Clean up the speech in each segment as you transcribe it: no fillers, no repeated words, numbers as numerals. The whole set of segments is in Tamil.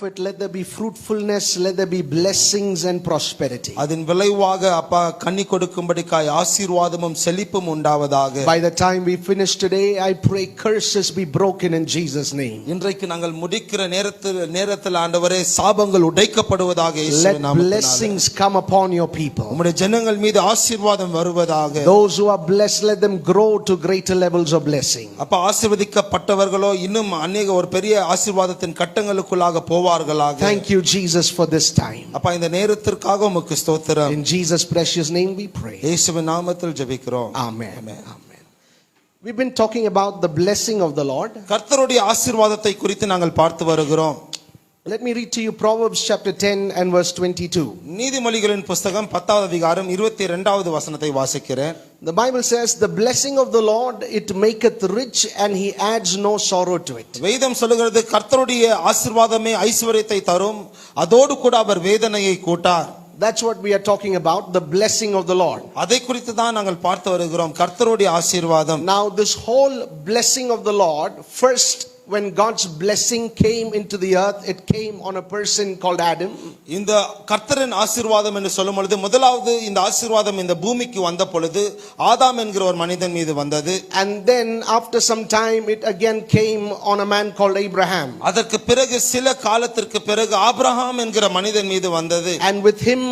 Let there be fruitfulness, let there be blessings and prosperity. அதன் விளைவாக அப்பா கனி கொடுக்கும்படிக்காய் ஆசீர்வாதமும் செழிப்பும் உண்டாவதாக. By the time we finish today, I pray curses be broken in Jesus name. இன்றைக்கு நாங்கள் முடிக்கிற நேரத்தில் ஆண்டவரே சாபங்கள் உடைக்கப்படுவதாக இயேசுவின் நாமத்தினாலே. Let blessings come upon your people. உம்முடைய ஜனங்கள் மீது ஆசீர்வாதம் வருவதாக. Those who are blessed, let them grow to greater levels of blessing. அப்பா ஆசீர்வதிக்கப்பட்டவர்களோ இன்னும் அநேக ஒரு பெரிய ஆசீர்வாதத்தின் கட்டங்களுக்குள்ளாக போவார்களாக. Thank you Jesus for this time. அப்பா இந்த நேரத்திற்காக உமக்கு ஸ்தோத்திரம். In Jesus precious name we pray. இயேசுவின் நாமத்தில் ஜெபிக்கிறோம். Amen. Amen. We've been talking about the blessing of the Lord. கர்த்தருடைய ஆசீர்வாதத்தை குறித்து நாங்கள் பார்த்து வருகிறோம். Let me read to you Proverbs chapter 10 and verse 22. நீதிமொழிகளின் புத்தகம் 10வது அதிகாரம் 22வது வசனத்தை வாசிக்கிறேன். The Bible says, the blessing of the Lord, it maketh rich and he adds no sorrow to it. வேதம் சொல்லுகிறது கர்த்தருடைய ஆசீர்வாதமே ஐஸ்வரியத்தை தரும், அதோடு கூட அவர் வேதனையை கூட்டார். That's what we are talking about, the blessing of the Lord. அதை குறித்து தான் நாங்கள் பார்த்து வருகிறோம், கர்த்தருடைய ஆசீர்வாதம். Now this whole blessing of the Lord, first when God's blessing came into the earth, it came on a person called Adam. இந்த கர்த்தரின் ஆசீர்வாதம் என்று சொல்லும் பொழுது முதலாவது இந்த ஆசீர்வாதம் இந்த பூமிக்கு வந்த பொழுது ஆதாம் என்கிற ஒரு மனிதன் மீது வந்தது. And then after some time it again came on a man called Abraham. அதற்கு பிறகு சில காலத்திற்கு பிறகு ஆபிரகாம் என்கிற மனிதன் மீது வந்தது. And with him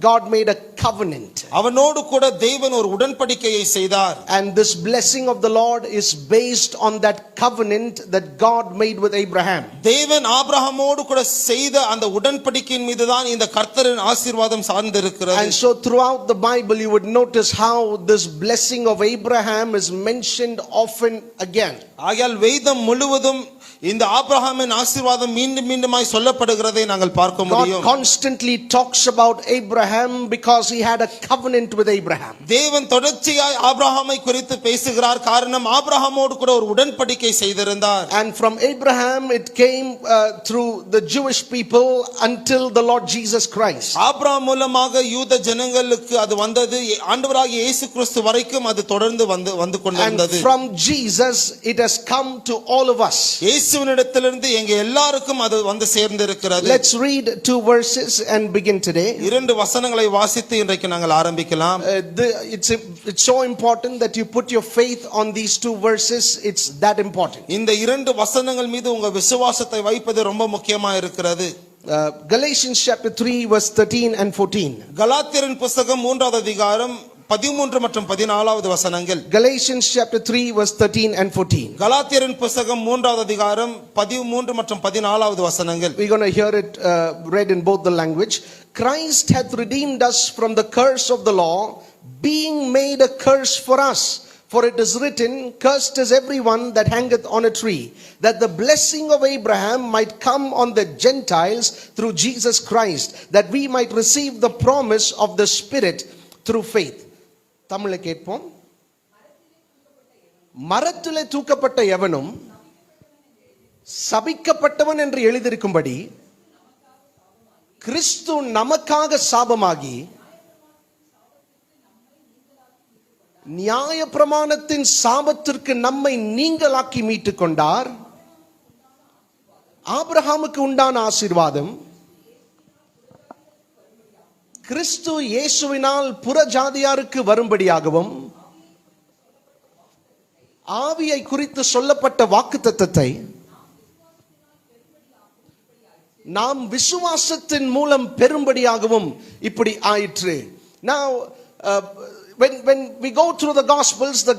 God made a covenant. அவனோடு கூட தேவன் ஒரு உடன்படிக்கையை செய்தார். And this blessing of the Lord is based on that covenant that God made with Abraham. தேவன் ஆபிரகாமோடு கூட செய்த அந்த உடன்படிக்கையின் மீது தான் இந்த கர்த்தரின் ஆசீர்வாதம் சார்ந்து இருக்கிறது. And so throughout the Bible you would notice how this blessing of Abraham is mentioned often again. ஆகையால் வேதம் முழுவதும் இந்த ஆபிரகாமின் ஆசீர்வாதம் மீண்டும் மீண்டுமாய் சொல்லப்படுகிறதை நாங்கள் பார்க்க முடியும். God constantly talks about Abraham because he had a covenant with Abraham. தேவன் தொடர்ச்சியாய் ஆபிரகாமை குறித்து பேசுகிறார், காரணம் ஆபிரகாமோடு கூட ஒரு உடன்படிக்கை செய்திருந்தார். And from Abraham it came through the Jewish people until the Lord Jesus Christ. Abraham மூலமாக யூத ஜனங்களுக்கு அது வந்தது, ஆண்டவராகிய இயேசு கிறிஸ்து வரைக்கும் அது தொடர்ந்து வந்து கொண்டிருந்தது. And from Jesus it has come to all of us. இயேசுவினிடத்திலிருந்து எங்க எல்லாருக்கும் அது வந்து சேர்ந்திருக்கிறது. Let's read two verses and begin today. இரண்டு வசனங்களை வாசித்து இன்றைக்கு நாங்கள் ஆரம்பிக்கலாம். It's so important that you put your faith on these two verses. It's that important. இந்த இரண்டு வசனங்கள் மீது உங்க விசுவாசத்தை வைப்பது ரொம்ப முக்கியமா இருக்கிறது. Galatians chapter 3 verse 13 and 14. கலாத்தியரின் புத்தகம் 3வது அதிகாரம் 13 மற்றும் 14வது வசனங்கள். Galatians chapter 3 verse 13 and 14. கலாத்தியரின் புத்தகம் 3வது அதிகாரம் 13 மற்றும் 14வது வசனங்கள். We're going to hear it read in both the language. Christ hath redeemed us from the curse of the law, being made a curse for us. For it is written, cursed is everyone that hangeth on a tree, that the blessing of Abraham might come on the Gentiles through Jesus Christ, that we might receive the promise of the Spirit through faith. தமிழை கேட்போம். மரத்திலே தூக்கப்பட்ட எவனும் சபிக்கப்பட்டவன் என்று எழுதியிருக்கும்படி கிறிஸ்து நமக்காக சாபமாகி நியாயப்பிரமாணத்தின் சாபத்திற்கு நம்மை நீங்களாக்கி மீட்டுக் கொண்டார். ஆபிரகாமுக்கு உண்டான ஆசீர்வாதம் கிறிஸ்து இயேசுவினால் புறஜாதியாருக்கு வரும்படியாகவும் ஆவியை குறித்து சொல்லப்பட்ட வாக்குத்தத்தத்தை நாம் விசுவாசத்தின் மூலம் பெறும்படியாகவும் இப்படி ஆயிற்று. Now when we go through the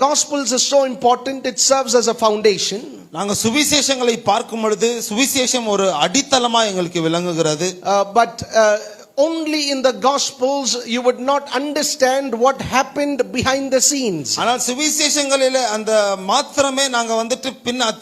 gospels is so important, it serves as a foundation. நாங்க சுவிசேஷங்களை பார்க்கும் பொழுது சுவிசேஷம் ஒரு அடித்தளமா எங்களுக்கு விளங்குகிறது. But only in the gospels you would not understand what happened behind the scenes. ஆனால் சுவிசேஷங்களிலே அந்த மாத்திரமே நாங்க வந்துட்டு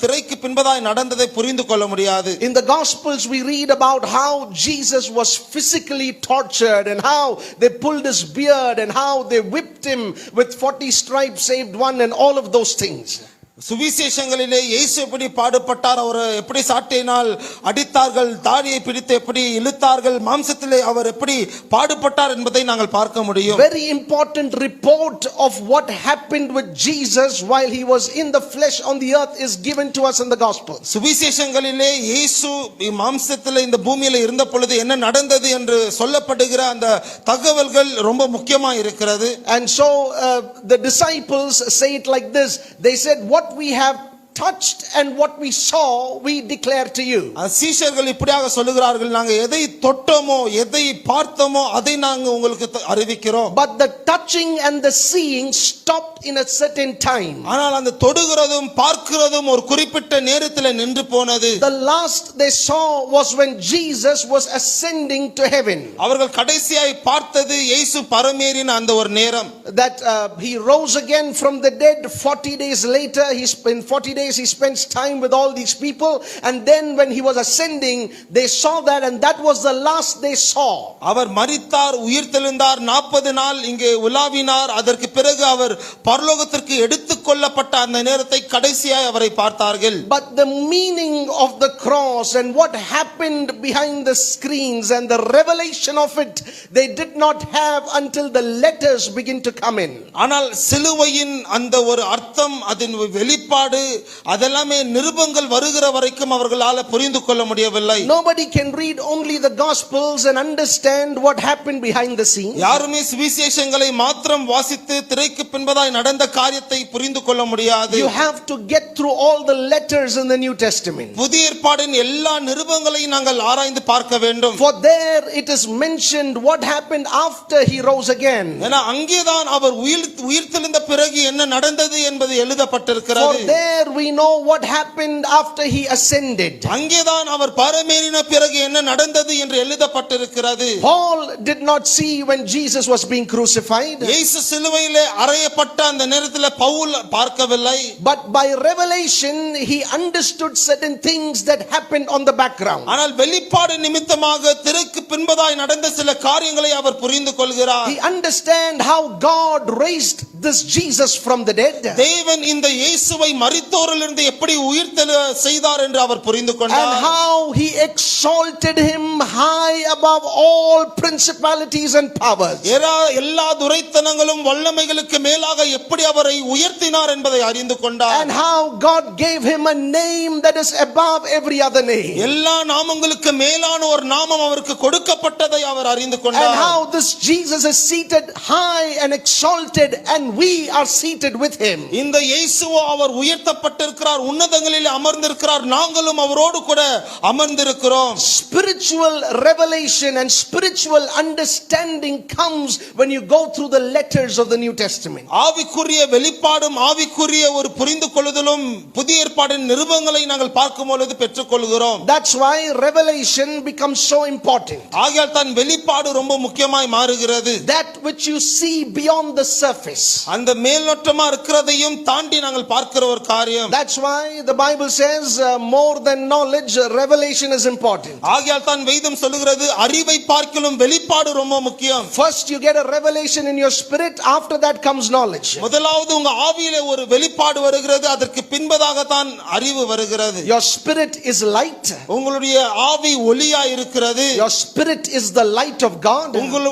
திரைக்கு பின்பதாய் நடந்ததை புரிந்து கொள்ள முடியாது. In the gospels we read about how Jesus was physically tortured and how they pulled his beard and how they whipped him with 40 stripes saved one and all of those things. சுவிசேஷங்களிலே இயேசு எப்படி பாடுபட்டார், அவர் எப்படி சாட்டையினால் அடித்தார்கள், தாடியை பிடித்து எப்படி இழுத்தார்கள், மாம்சத்திலே அவர் எப்படி பாடுபட்டார் என்பதை நாங்கள் பார்க்க முடியும். Very important report of what happened with Jesus while he was in the flesh on the earth is given to us in the gospel. சுவிசேஷங்களிலே இயேசு மாம்சத்திலே இந்த பூமியில இருந்த பொழுது என்ன நடந்தது என்று சொல்லப்படுகிற அந்த தகவல்கள் ரொம்ப முக்கியமா இருக்கிறது. And so the disciples say it like this. They said, what we have touched and what we saw we declare to you. சீஷர்கள் இப்படியாக சொல்லுகிறார்கள், நாங்க எதை தொட்டோமோ எதை பார்த்தோமோ அதை நாங்க உங்களுக்கு அறிவிக்கிறோம். But the touching and the seeing stopped in a certain time. ஆனால் அந்த தொடுகிறதும் பார்க்கிறதும் ஒரு குறிப்பிட்ட நேரத்தில் நின்று போனது. The last they saw was when Jesus was ascending to heaven. அவர்கள் கடைசியாய் பார்த்தது இயேசு பரமேறின அந்த ஒரு நேரம். That he rose again from the dead 40 days later. He spent 40 days he spends time with all these people, and then when he was ascending they saw that, and that was the last they saw. அவர் மரித்தார், உயிர்த்தெழுந்தார், 40 நாள் இங்கே உலாவினார். அதற்கு பிறகு அவர் பரலோகத்திற்கு எடுத்துக்கொள்ளப்பட்ட அந்த நேரத்தை கடைசியாய் அவரை பார்த்தார்கள். But the meaning of the cross and what happened behind the screens and the revelation of it they did not have until the letters begin to come in. ஆனால் சிலுவையின் அந்த ஒரு அர்த்தம், அதன் வெளிப்பாடு, அதெல்லாமே நிருபங்கள் வருகிற வரைக்கும் அவர்களால புரிந்து கொள்ள முடியவில்லை. Nobody can read only the gospels and understand what happened behind the scenes. யாருமே சுவிசேஷங்களை மாத்திரம் வாசித்து திரைக்கு பின்பதாய் நடந்த காரியத்தை புரிந்து கொள்ள முடியாது. You have to get through all the letters in the New Testament. புதிய ஏற்பாடின் எல்லா நிருபங்களையும் நாங்கள் ஆராய்ந்து பார்க்க வேண்டும். For there it is mentioned what happened after he rose again. ஏன்னா அங்கேதான் அவர் உயிர்த்தெழுந்த பிறகு என்ன நடந்தது என்பது எழுதப்பட்டிருக்கிறது. For there we know what happened after he ascended. அங்கேதான் அவர் பரமேறின பிறகு என்ன நடந்தது என்று எழுதப்பட்டிருக்கிறது. Paul did not see when Jesus was being crucified. இயேசு சிலுவையிலே அறையப்பட்ட அந்த நேரத்தில் பவுல் பார்க்கவில்லை. But by revelation he understood certain things that happened on the background. ஆனால் வெளிப்பாடு நிமித்தமாக திரைக்கு பின்பதாய் நடந்த சில காரியங்களை அவர் புரிந்து கொள்கிறார். He understand how God raised this Jesus from the dead. தேவன் இந்த இயேசுவை மரித்தோரிலிருந்து எப்படி உயிர்த்தெழ செய்தார் என்று அவர் புரிந்து கொண்டார். And how he exalted him high above all principalities and powers. எல்லா துரைத்தனங்களும் வல்லமைகளுக்கு மேலாக எப்படி அவரை உயர்த்தினார் என்பதை அறிந்து கொண்டார். And how God gave him a name that is above every other name. எல்லா நாமங்களுக்கு மேலான ஒரு நாமம் அவருக்கு கொடுக்கப்பட்டதை அவர் அறிந்து கொண்டார். And how this Jesus is seated high and exalted and we are seated with him. இந்த இயேசுவோ அவர் உயர்த்தப்பட்டிருக்கிறார், உன்னதங்களில் அமர்ந்திருக்கிறார், நாங்களும் அவரோடு கூட அமர்ந்திருக்கிறோம். Spiritual revelation and spiritual understanding comes when you go through the letters of the New Testament. ஆவிக்குரிய வெளிப்பாடும் ஆவிக்குரிய ஒரு புரிந்து கொள்ளுதலும் புதிய ஏற்பாடின் நிருபங்களை நாங்கள் பார்க்கும் பொழுது பெற்றுக்கொள்கிறோம். That's why revelation becomes so important. ஆகையால் தான் வெளிப்பாடு ரொம்ப முக்கியமாய் மாறுகிறது. That which you see beyond the surface. அந்த மேல்நோட்டமா இருக்கிறதையும் தாண்டி நாங்கள் பார்க்கிற ஒரு காரியம். That's why the Bible says more than knowledge, revelation is important. ஆகையால் தான் வேதம் சொல்லுகிறது அறிவை பார்க்கிலும் வெளிப்பாடு ரொம்ப முக்கியம். First you get a revelation in your spirit, after that comes knowledge. முதலாவது உங்க ஆவியிலே ஒரு வெளிப்பாடு வருகிறது, அதற்கு பின்பதாக தான் அறிவு வருகிறது. Your spirit is light. உங்களுடைய ஆவி ஒளியா இருக்கிறது. Your spirit is the light of God.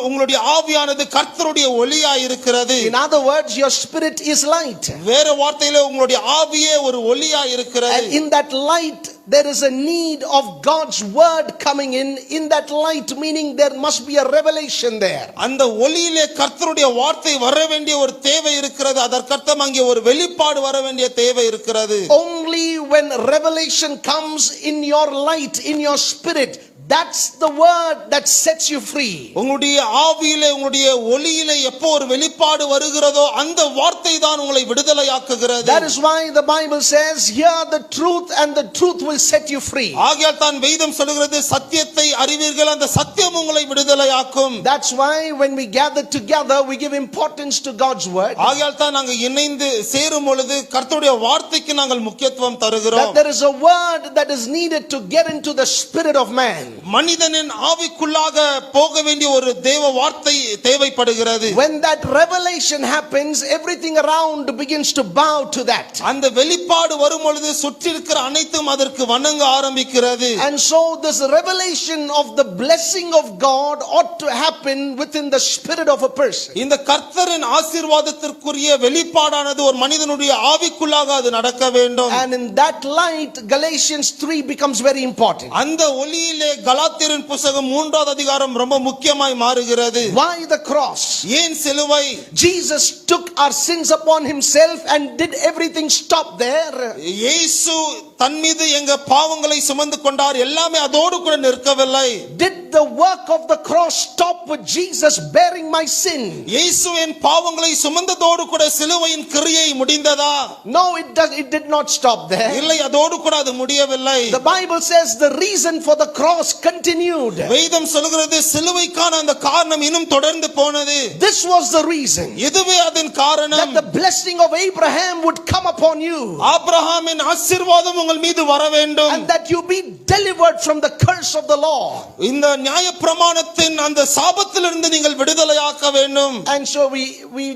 உங்களுடைய ஆவியானது கர்த்தருடைய ஒளியா இருக்கிறது. In other words, your spirit is light. வேற வார்த்தையிலே உங்களுடைய ஆவியே ஒரு ஒளியா இருக்கிறது. And in that light there is a need of God's word coming in that light, meaning there must be a revelation there. அந்த ஒளியிலே கர்த்தருடைய வார்த்தை வர வேண்டிய ஒரு தேவை இருக்கிறது. அதற்கர்த்தம் அங்கே ஒரு வெளிப்பாடு வர வேண்டிய தேவை இருக்கிறது. Only when revelation comes in your light, in your spirit, that's the word that sets you free. உங்களுடைய ஆவியிலே உங்களுடைய ஒளியிலே எப்போ ஒரு வெளிப்பாடு வருகிறதோ அந்த வார்த்தை தான் உங்களை விடுதலையாக்குகிறது. That is why the Bible says, hear the truth and the truth will set you free. ஆகையால் தான் வேதம் சொல்கிறது சத்தியத்தை அறிவீர்கள், அந்த சத்தியம் உங்களை விடுதலையாக்கும். That's why when we gather together we give importance to God's word. ஆகையால் தான் நாங்கள் இணைந்து சேரும் பொழுது கர்த்தருடைய வார்த்தைக்கு நாங்கள் முக்கியத்துவம் தருகிறோம். That there is a word that is needed to get into the spirit of man. மனிதனின் ஆவிக்குள்ளாக போக வேண்டிய ஒரு தேவ வார்த்தை தேவைப்படுகிறது. When that revelation happens, everything around begins to bow to that. அந்த வெளிப்பாடு வரும் பொழுது சுற்றி இருக்கிற அனைத்தும் அதற்கு வணங்க ஆரம்பிக்கிறது. And so this revelation of the blessing of God ought to happen within the spirit of a person. இந்த கர்த்தரின் ஆசீர்வாதத்திற்குரிய வெளிப்பாடானது ஒரு மனிதனுடைய ஆவிக்குள்ளாக அது நடக்க வேண்டும். And in that light, Galatians 3 becomes very important. அந்த ஒளியிலே கலாத்தியரின் புத்தகம் 3வது அதிகாரம் ரொம்ப முக்கியமாய் மாறுகிறது. Why the cross? ஏன் சிலுவை? Jesus took our sins upon himself and did everything stop there. இயேசு தன் மீது எங்க பாவங்களை சுமந்து கொண்டார். எல்லாமே அதோடு கூட நிற்கவில்லை. Did the work of the cross stop with Jesus bearing my sin? இயேசுவின் பாவங்களை சுமந்ததோடு கூட சிலுவையின் கிரியை முடிந்ததா? No, it did not stop there. இல்லை, அதோடு கூட அது முடியவில்லை. The Bible says the reason for the cross continued. வேதம் சொல்கிறது சிலுவைக்கான அந்த காரணம் இன்னும் தொடர்ந்து போனது. This was the reason. இதுவே அதன் காரணம். That the blessing of Abraham would come upon you. ஆபிரகாமின் ஆசீர்வாதம் உங்கள் மீது வர வேண்டும். And that you be delivered from the curse of the law. இந்த நியாயப்பிரமாணத்தின் அந்த சாபத்திலிருந்து நீங்கள் விடுதலையாக்க வேண்டும். And so we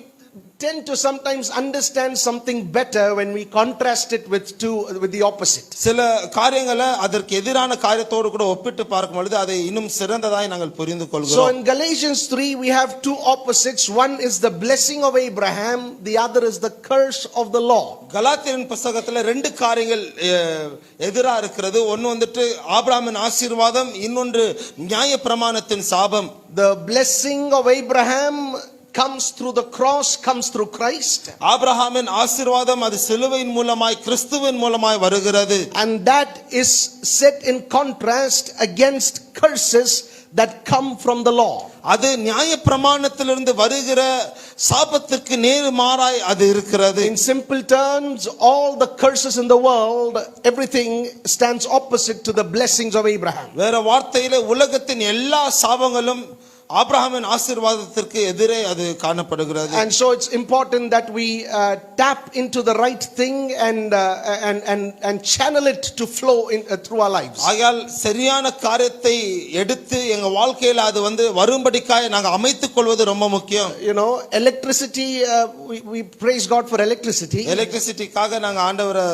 tend to sometimes understand something better when we contrast it with the opposite. சில காரியங்களை அதற்கு எதிரான காரியத்தோடு கூட ஒப்பிட்டு பார்க்கும் பொழுது அதை இன்னும் சிறந்ததாய் நாங்கள் புரிந்து So கொள்கிறோம். in Galatians 3 we have two opposites. One is the blessing of Abraham, the other is the curse of the law. கலாத்தியரின் புத்தகத்துல ரெண்டு காரியங்கள் எதிரா இருக்கிறது. ஒன்னு வந்துட்டு ஆபிரகாமின் ஆசீர்வாதம், இன்னொன்று நியாயப்பிரமாணத்தின் சாபம். The blessing of Abraham comes through the cross, comes through Christ. ஆபிரகாமின் ஆசீர்வாதம் அது சிலுவையின் மூலமாய் கிறிஸ்துவின் மூலமாய் வருகிறது. And that is set in contrast against curses that come from the law. அது நியாயப்பிரமாணத்திலிருந்து வருகிற சாபத்திற்கு நேர்மாறாய் அது இருக்கிறது. In simple terms, all the curses in the world, everything stands opposite to the blessings of Abraham. வேற வார்த்தையிலே உலகத்தின் எல்லா சாபங்களும் ஆபிரகாமின் ஆசீர்வாதத்திற்கு எதிரே அது காணப்படுகிறது. And so it's important that we tap into the right thing and channel it to flow through our lives. ஆகையால் சரியான காரியத்தை எடுத்து எங்க வாழ்க்கையில அது வந்து வரும்படிக்காய் நாங்க அமைத்துக் கொள்வது ரொம்ப முக்கியம். You know, electricity, we praise God for electricity. எலக்ட்ரிசிட்டிக்காக நாங்க ஆண்டவரை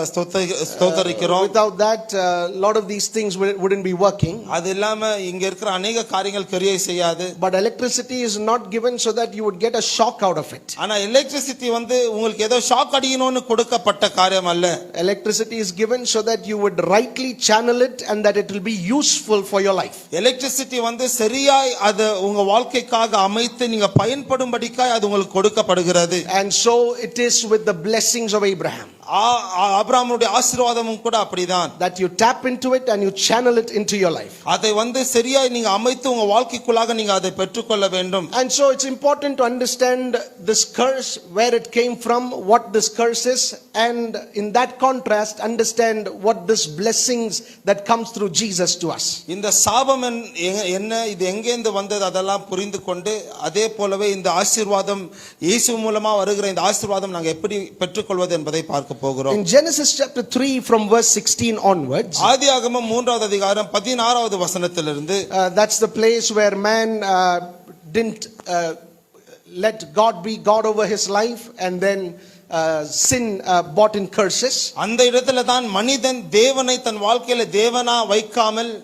ஸ்தோத்தரிக்கிறோம். Without that, a lot of these things wouldn't be working. அது இல்லாம இங்க இருக்கிற அநேக காரியங்கள் கிரியை செய்யாது. But electricity is not given so that you would get a shock out of it. ஆனா எலக்ட்ரிசிட்டி வந்து உங்களுக்கு ஏதோ ஷாக் அடிக்கணும்னு கொடுக்கப்பட்ட காரியம் அல்ல. Electricity is given so that you would rightly channel it and that it will be useful for your life. Electricity வந்து சரியாய் அது உங்க வாழ்க்கைக்காக அமைத்து நீங்க பயன்படும்படிக்காய் அது உங்களுக்கு கொடுக்கப்படுகிறது. And so it is with the blessings of Abraham. ஆபிரகாமுடைய ஆசீர்வாதமும் கூட அப்படிதான். That you tap into it and you channel it into your life. அதை வந்து சரியாய் நீங்க அமைத்து உங்க வாழ்க்கைக்குள்ளாக நீங்க அதை பெற்றுக்கொள்ள வேண்டும். And so it's important to understand this curse, where it came from, what this curse is, and in that contrast understand what this blessings that comes through Jesus to us. இந்த சாபம் என்ன, இது எங்கேந்து வந்தது, அதெல்லாம் புரிந்து கொண்டு அதே போலவே இந்த ஆசீர்வாதம் இயேசு மூலமா வருகிற இந்த ஆசீர்வாதம் நாங்க எப்படி பெற்றுக்கொள்வது என்பதை பார்க்க போகிறோம். In Genesis chapter 3 from verse 16 onwards, ஆதியாகமம் 3வது அதிகாரம் 16வது வசனத்திலிருந்து, that's the place where man didn't let God be God over his life, and then sin brought in curses. அந்த இடத்துல தான் மனிதன் தேவனை தன் வாழ்க்கையில தேவனா வைக்காமல்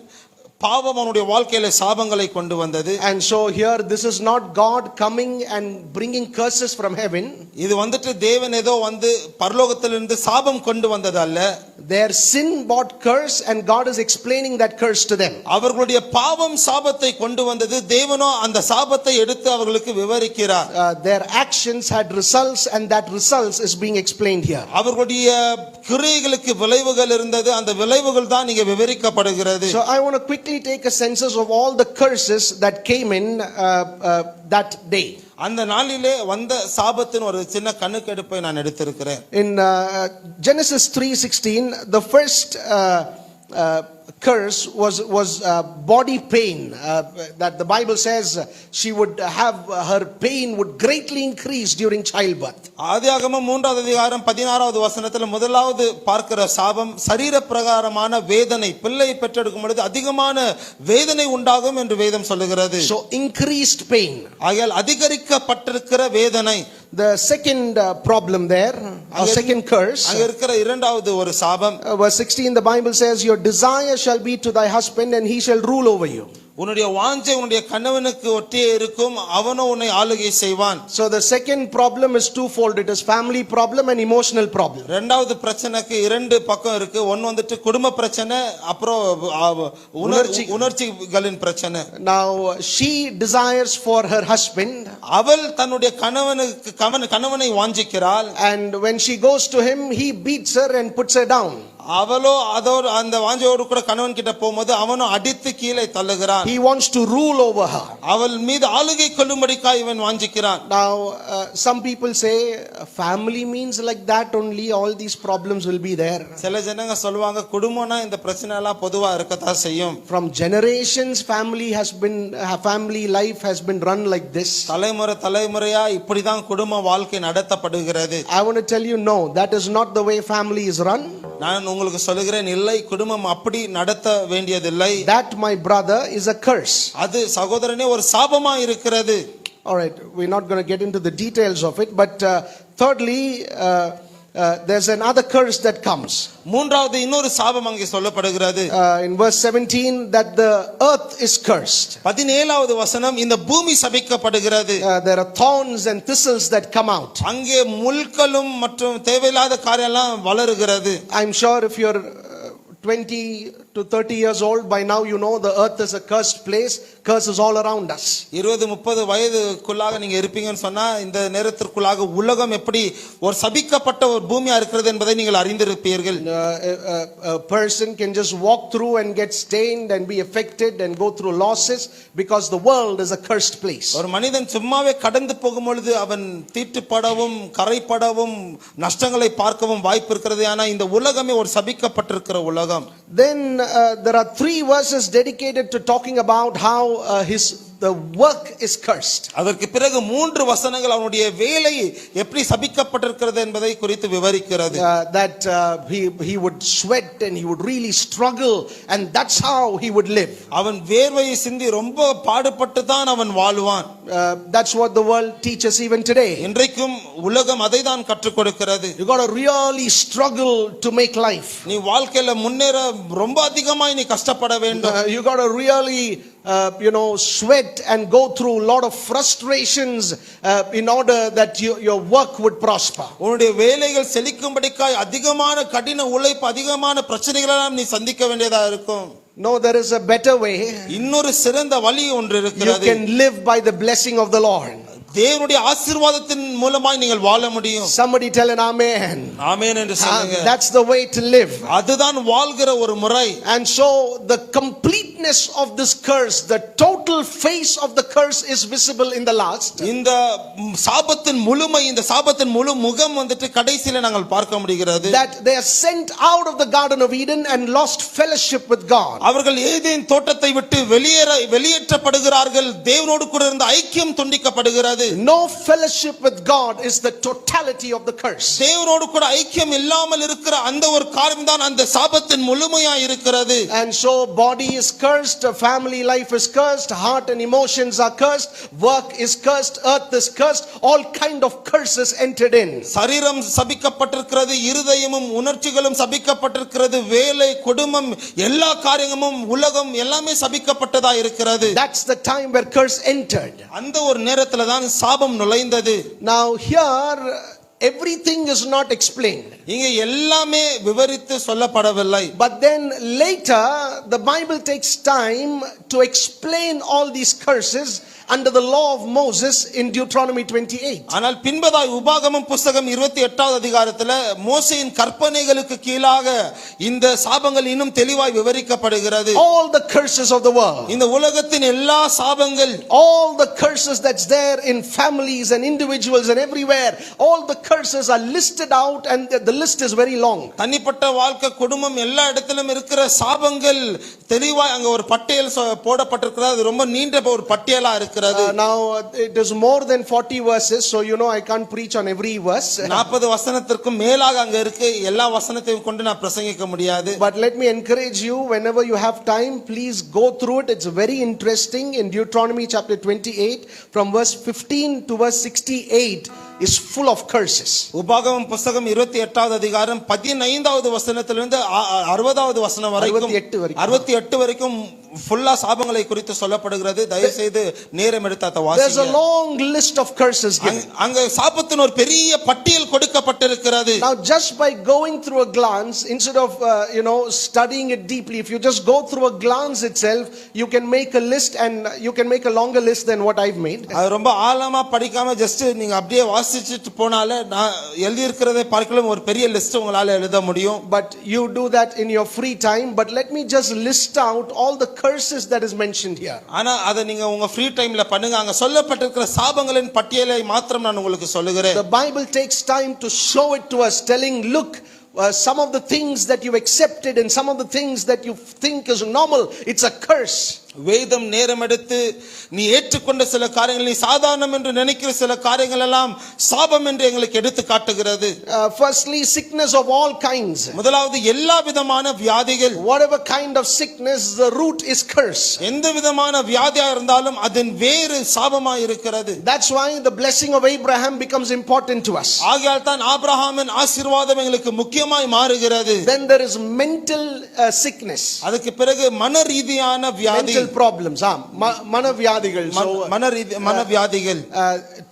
பாவம் அவனுடைய வாழ்க்கையில சாபங்களை கொண்டு வந்தது. And so here this is not God coming and bringing curses from heaven. இது வந்துட்டு தேவன் ஏதோ வந்து பரலோகத்திலிருந்து சாபம் கொண்டு வந்தது அல்ல. Their sin brought curse and God is explaining that curse to them. அவர்களுடைய பாவம் சாபத்தை கொண்டு வந்தது, தேவனோ அந்த சாபத்தை எடுத்து அவர்களுக்கு விவரிக்கிறார். Their actions had results and that results is being explained here. அவர்களுடைய கிரியைகளுக்கு விளைவுகள் இருந்தது, அந்த விளைவுகள் தான் இங்கே விவரிக்கப்படுகிறது. So I want to quickly take a census of all the curses that came in that day. அந்த நாளிலே வந்த சாபத்தின் ஒரு சின்ன கணக்கெடுப்பை நான் எடுத்திருக்கிறேன். In Genesis 3:16, the first curse was body pain. That the Bible says she would have her pain would greatly increase during childbirth. ஆதியாகமம் 3வது அதிகாரம் 16வது வசனத்துல முதலாவது பார்க்கிற சாபம் சரீர பிரகாரமான வேதனை, பிள்ளை பெற்றெடுக்கும் பொழுது அதிகமான வேதனை உண்டாகும் என்று வேதம் சொல்லுகிறது. So increased pain. ஆகையால் அதிகரிக்கப்பட்டிருக்கிற வேதனை. The second problem there, or second curse, அங்க இருக்கிற இரண்டாவது ஒரு சாபம், verse 16, the Bible says, your desire shall be to thy husband and he shall rule over you. உன்னுடைய வாஞ்சை உன்னுடைய கணவனுக்கு ஒட்டியே இருக்கும், அவனோ உன்னை ஆளுகை செய்வான். So the second problem is twofold. It is family problem and emotional problem. இரண்டாவது பிரச்சனைக்கு இரண்டு பக்கம் இருக்கு. ஒன்னு வந்துட்டு குடும்ப பிரச்சனை, அப்புறம் உணர்ச்சிகளின் பிரச்சனை. Now she desires for her husband, அவள் தன்னுடைய கணவனை வாஞ்சிக்கிறாள். and when she goes to him, he beats her and puts her down. அவளோ அதோடு அந்த வாஞ்சையோடு கூட கணவன் கிட்ட போகும்போது அவனோ அடித்து கீழே தள்ளுகிறான். He wants to rule over her. அவள் மீது ஆளுகை கொள்ளும்படிக்காய் இவன் வாஞ்சிக்கிறான். Now some people say family means like that only, all these problems will be there. சில ஜனங்க சொல்வாங்க குடும்பம்னா இந்த பிரச்சனை எல்லாம் பொதுவா இருக்கத்தான் செய்யும். From generations family life has been run like this. தலைமுறையா இப்படிதான் குடும்ப வாழ்க்கை நடத்தப்படுகிறது. I want to tell you, no, that is not the way family is run. நான் உங்களுக்கு சொல்லுகிறேன், இல்லை, குடும்பம் அப்படி நடத்த வேண்டியதில்லை. That, my brother, is a curse. அது சகோதரனே ஒரு சாபமா இருக்கிறது. All right, we're not going to get into the details of it, but thirdly, there's another curse that comes. மூன்றாவது இன்னொரு சாபம் அங்கே சொல்லப்படுகிறது. In verse 17, that the earth is cursed. 17வது வசனம், இந்த பூமி சபிக்கப்படுகிறது. There are thorns and thistles that come out. அங்கே முள்களும் மற்றும் தேவையில்லாத காரியெல்லாம் வளருகிறது. I'm sure if you're 20 to 30 years old, by now you know the earth is a cursed place. Curses all around us. 20-30 வயதுக்குள்ளாக நீங்க இருப்பீங்கன்னு சொன்னா இந்த நேரத்திற்குள்ளாக உலகம் எப்படி ஒரு சபிக்கப்பட்ட ஒரு பூமியா இருக்கிறது என்பதை நீங்கள் அறிந்திருப்பீர்கள். A person can just walk through and get stained and be affected and go through losses because the world is a cursed place. ஒரு மனிதன் சும்மாவே கடந்து போகும் பொழுது அவன் தீட்டுப்படவும் கரைப்படவும் நஷ்டங்களை பார்க்கவும் வாய்ப்பு இருக்கிறது. ஆனா இந்த உலகமே ஒரு சபிக்கப்பட்டிருக்கிற உலகம். Then there are 3 verses dedicated to talking about how the work is cursed. அதற்கு பிறகு 3 வசனங்கள் அவனுடைய வேலை எப்படி சபிக்கப்பட்டிருக்கிறது என்பதை குறித்து விவரிக்கிறது. That he would sweat and he would really struggle, and that's how he would live. அவன் வேர்வையை சிந்தி ரொம்ப பாடுபட்டு தான் அவன் வாழ்வான். That's what the world teaches even today. இன்றைக்கும் உலகம் அதை தான் கற்றுக் கொடுக்கிறது. You got to really struggle to make life. நீ வாழ்க்கையில முன்னேற ரொம்ப அதிகமாய் நீ கஷ்டப்பட வேண்டும். You got to really sweat and go through a lot of frustrations in order that your work would prosper. உன்னுடைய வேலைகள் செழிக்கும்படிக்காய் அதிகமான கடின உழைப்பு, அதிகமான பிரச்சனைகளை நீ சந்திக்க வேண்டியதா இருக்கும். No, there is a better way. இன்னொரு சிறந்த வழி ஒன்று You இருக்கிறது. can live by the blessing of the Lord. தேவனுடைய ஆசீர்வாதத்தின் மூலமாய் நீங்கள் வாழ முடியும். Somebody tell an amen. ஆமென் என்று சொல்லுங்க. That's the way to live. அதுதான் வாழ்கிற ஒரு முறை. And so the completeness of this curse, the total face of the curse is visible in the last. இந்த சாபத்தின் முழுமை, இந்த சாபத்தின் முழு முகம் வந்துட்டு கடைசியில நாங்கள் பார்க்க முடிகிறது. That they are sent out of the Garden of Eden and lost fellowship with God. அவர்கள் ஏதேன் தோட்டத்தை விட்டு வெளியேற்றப்படுகிறார்கள். தேவனோடு கூட இருந்த ஐக்கியம் துண்டிக்கப்படுகிறது. No fellowship with God is the totality of the curse. தேவனோடு கூட ஐக்கியம் இல்லாமல் இருக்கிற அந்த ஒரு காரியம் தான் அந்த சாபத்தின் முழுமையா இருக்கிறது. And so body is cursed, family life is cursed, heart and emotions are cursed, work is cursed, earth is cursed, all kind of curses entered in. சரீரம் சபிக்கப்பட்டிருக்கிறது, இருதயமும் உணர்ச்சிகளும் சபிக்கப்பட்டிருக்கிறது, வேலை, குடும்பம், எல்லா காரியங்களும் உலகம் எல்லாமே சபிக்கப்பட்டதா இருக்கிறது. That's the time where curse entered. அந்த ஒரு நேரத்துல தான் சாபம் நுழைந்தது. Now here everything is not explained. இங்க எல்லாமே விவரித்து சொல்லப்படவில்லை. But then later the Bible takes time to explain all these curses under the law of Moses in Deuteronomy 28. ஆனால் பின்பதாய் உபாகமம் புஸ்தகம் 28வது அதிகாரத்துல மோசேயின் கற்பனைகளுக்கு கீழாக இந்த சாபங்கள் இன்னும் தெளிவாய் விவரிக்கப்படுகிறது. All the curses of the world, இந்த உலகத்தின் எல்லா சாபங்கள், all the curses that's there in families and individuals and everywhere, all the curses are listed out, and the list is very long. தனிப்பட்ட வாழ்க்கை, குடும்பம், எல்லா இடத்திலும் இருக்கிற சாபங்கள் தெளிவாய் அங்க ஒரு பட்டியல் போடப்பட்டிருக்கிறது. அது ரொம்ப நீண்ட ஒரு பட்டியலா இருக்கிறது. Now it is more than 40 verses, so you know I can't preach on every verse. 40 வசனத்திற்கும் மேலாக அங்க இருக்கு. எல்லா வசனத்தையும் கொண்டு நான் பிரசங்கிக்க முடியாது. But let me encourage you, whenever you have time, please go through it. It's very interesting. In Deuteronomy chapter 28, from verse 15 to verse 68 is full of curses. உபாகமம் புஸ்தகம் 28வது அதிகாரம் 15வது வசனத்திலிருந்து 60வது வசனம் வரைக்கும் 68 வரைக்கும் ஃபுல்லா சாபங்களை குறித்து சொல்லப்படுகிறது. தயவு செய்து நேரம் எடுத்து அதை வாசிங்க. There's a long list of curses given. அங்க சாபத்தின் ஒரு பெரிய பட்டியல் கொடுக்கப்பட்டிருக்கிறது. Now just by going through a glance, instead of studying it deeply, if you just go through a glance itself, you can make a list, and you can make a longer list than what I've made. அது ரொம்ப ஆழமா படிக்காம ஜஸ்ட் நீங்க அப்படியே வாசிச்சிட்டு போனாலே நான் எழுதி இருக்கிறதை பார்க்கலாம் ஒரு பெரிய லிஸ்ட் உங்களால எழுத முடியும். But you do that in your free time. But let me just list out all the curses that is mentioned here. ஆனா அத நீங்க உங்க ஃப்ரீ டைம்ல பண்ணுங்க. அங்க சொல்லப்பட்டிருக்கிற சாபங்களின் பட்டியலை மாத்திரம் நான் உங்களுக்கு சொல்லுகிறேன். The Bible takes time to show it to us, telling, look, some of the things that you've accepted and some of the things that you think is normal, it's a curse. வேதம் நேரம் எடுத்து நீ ஏற்றுக்கொண்ட சில காரியங்கள், நீ சாதாரணம் என்று நினைக்கிற சில காரியங்கள் எல்லாம் சாபம் என்று எங்களுக்கு எடுத்து காட்டுகிறது. Firstly, sickness of all kinds. முதலாவது எல்லா விதமான வியாதிகள். Whatever kind of sickness, the root is curse. எந்த விதமான வியாதியா இருந்தாலும் அதன் வேறு சாபமா இருக்கிறது. That's why the blessing of Abraham becomes important to us. ஆகையால் தான் ஆபிரகாமின் ஆசீர்வாதம் எங்களுக்கு முக்கியமாய் மாறுகிறது. Then there is mental sickness. அதுக்கு பிறகு மன ரீதியான வியாதி, problems, மனவியாதிகள். மனவியாதிகள்.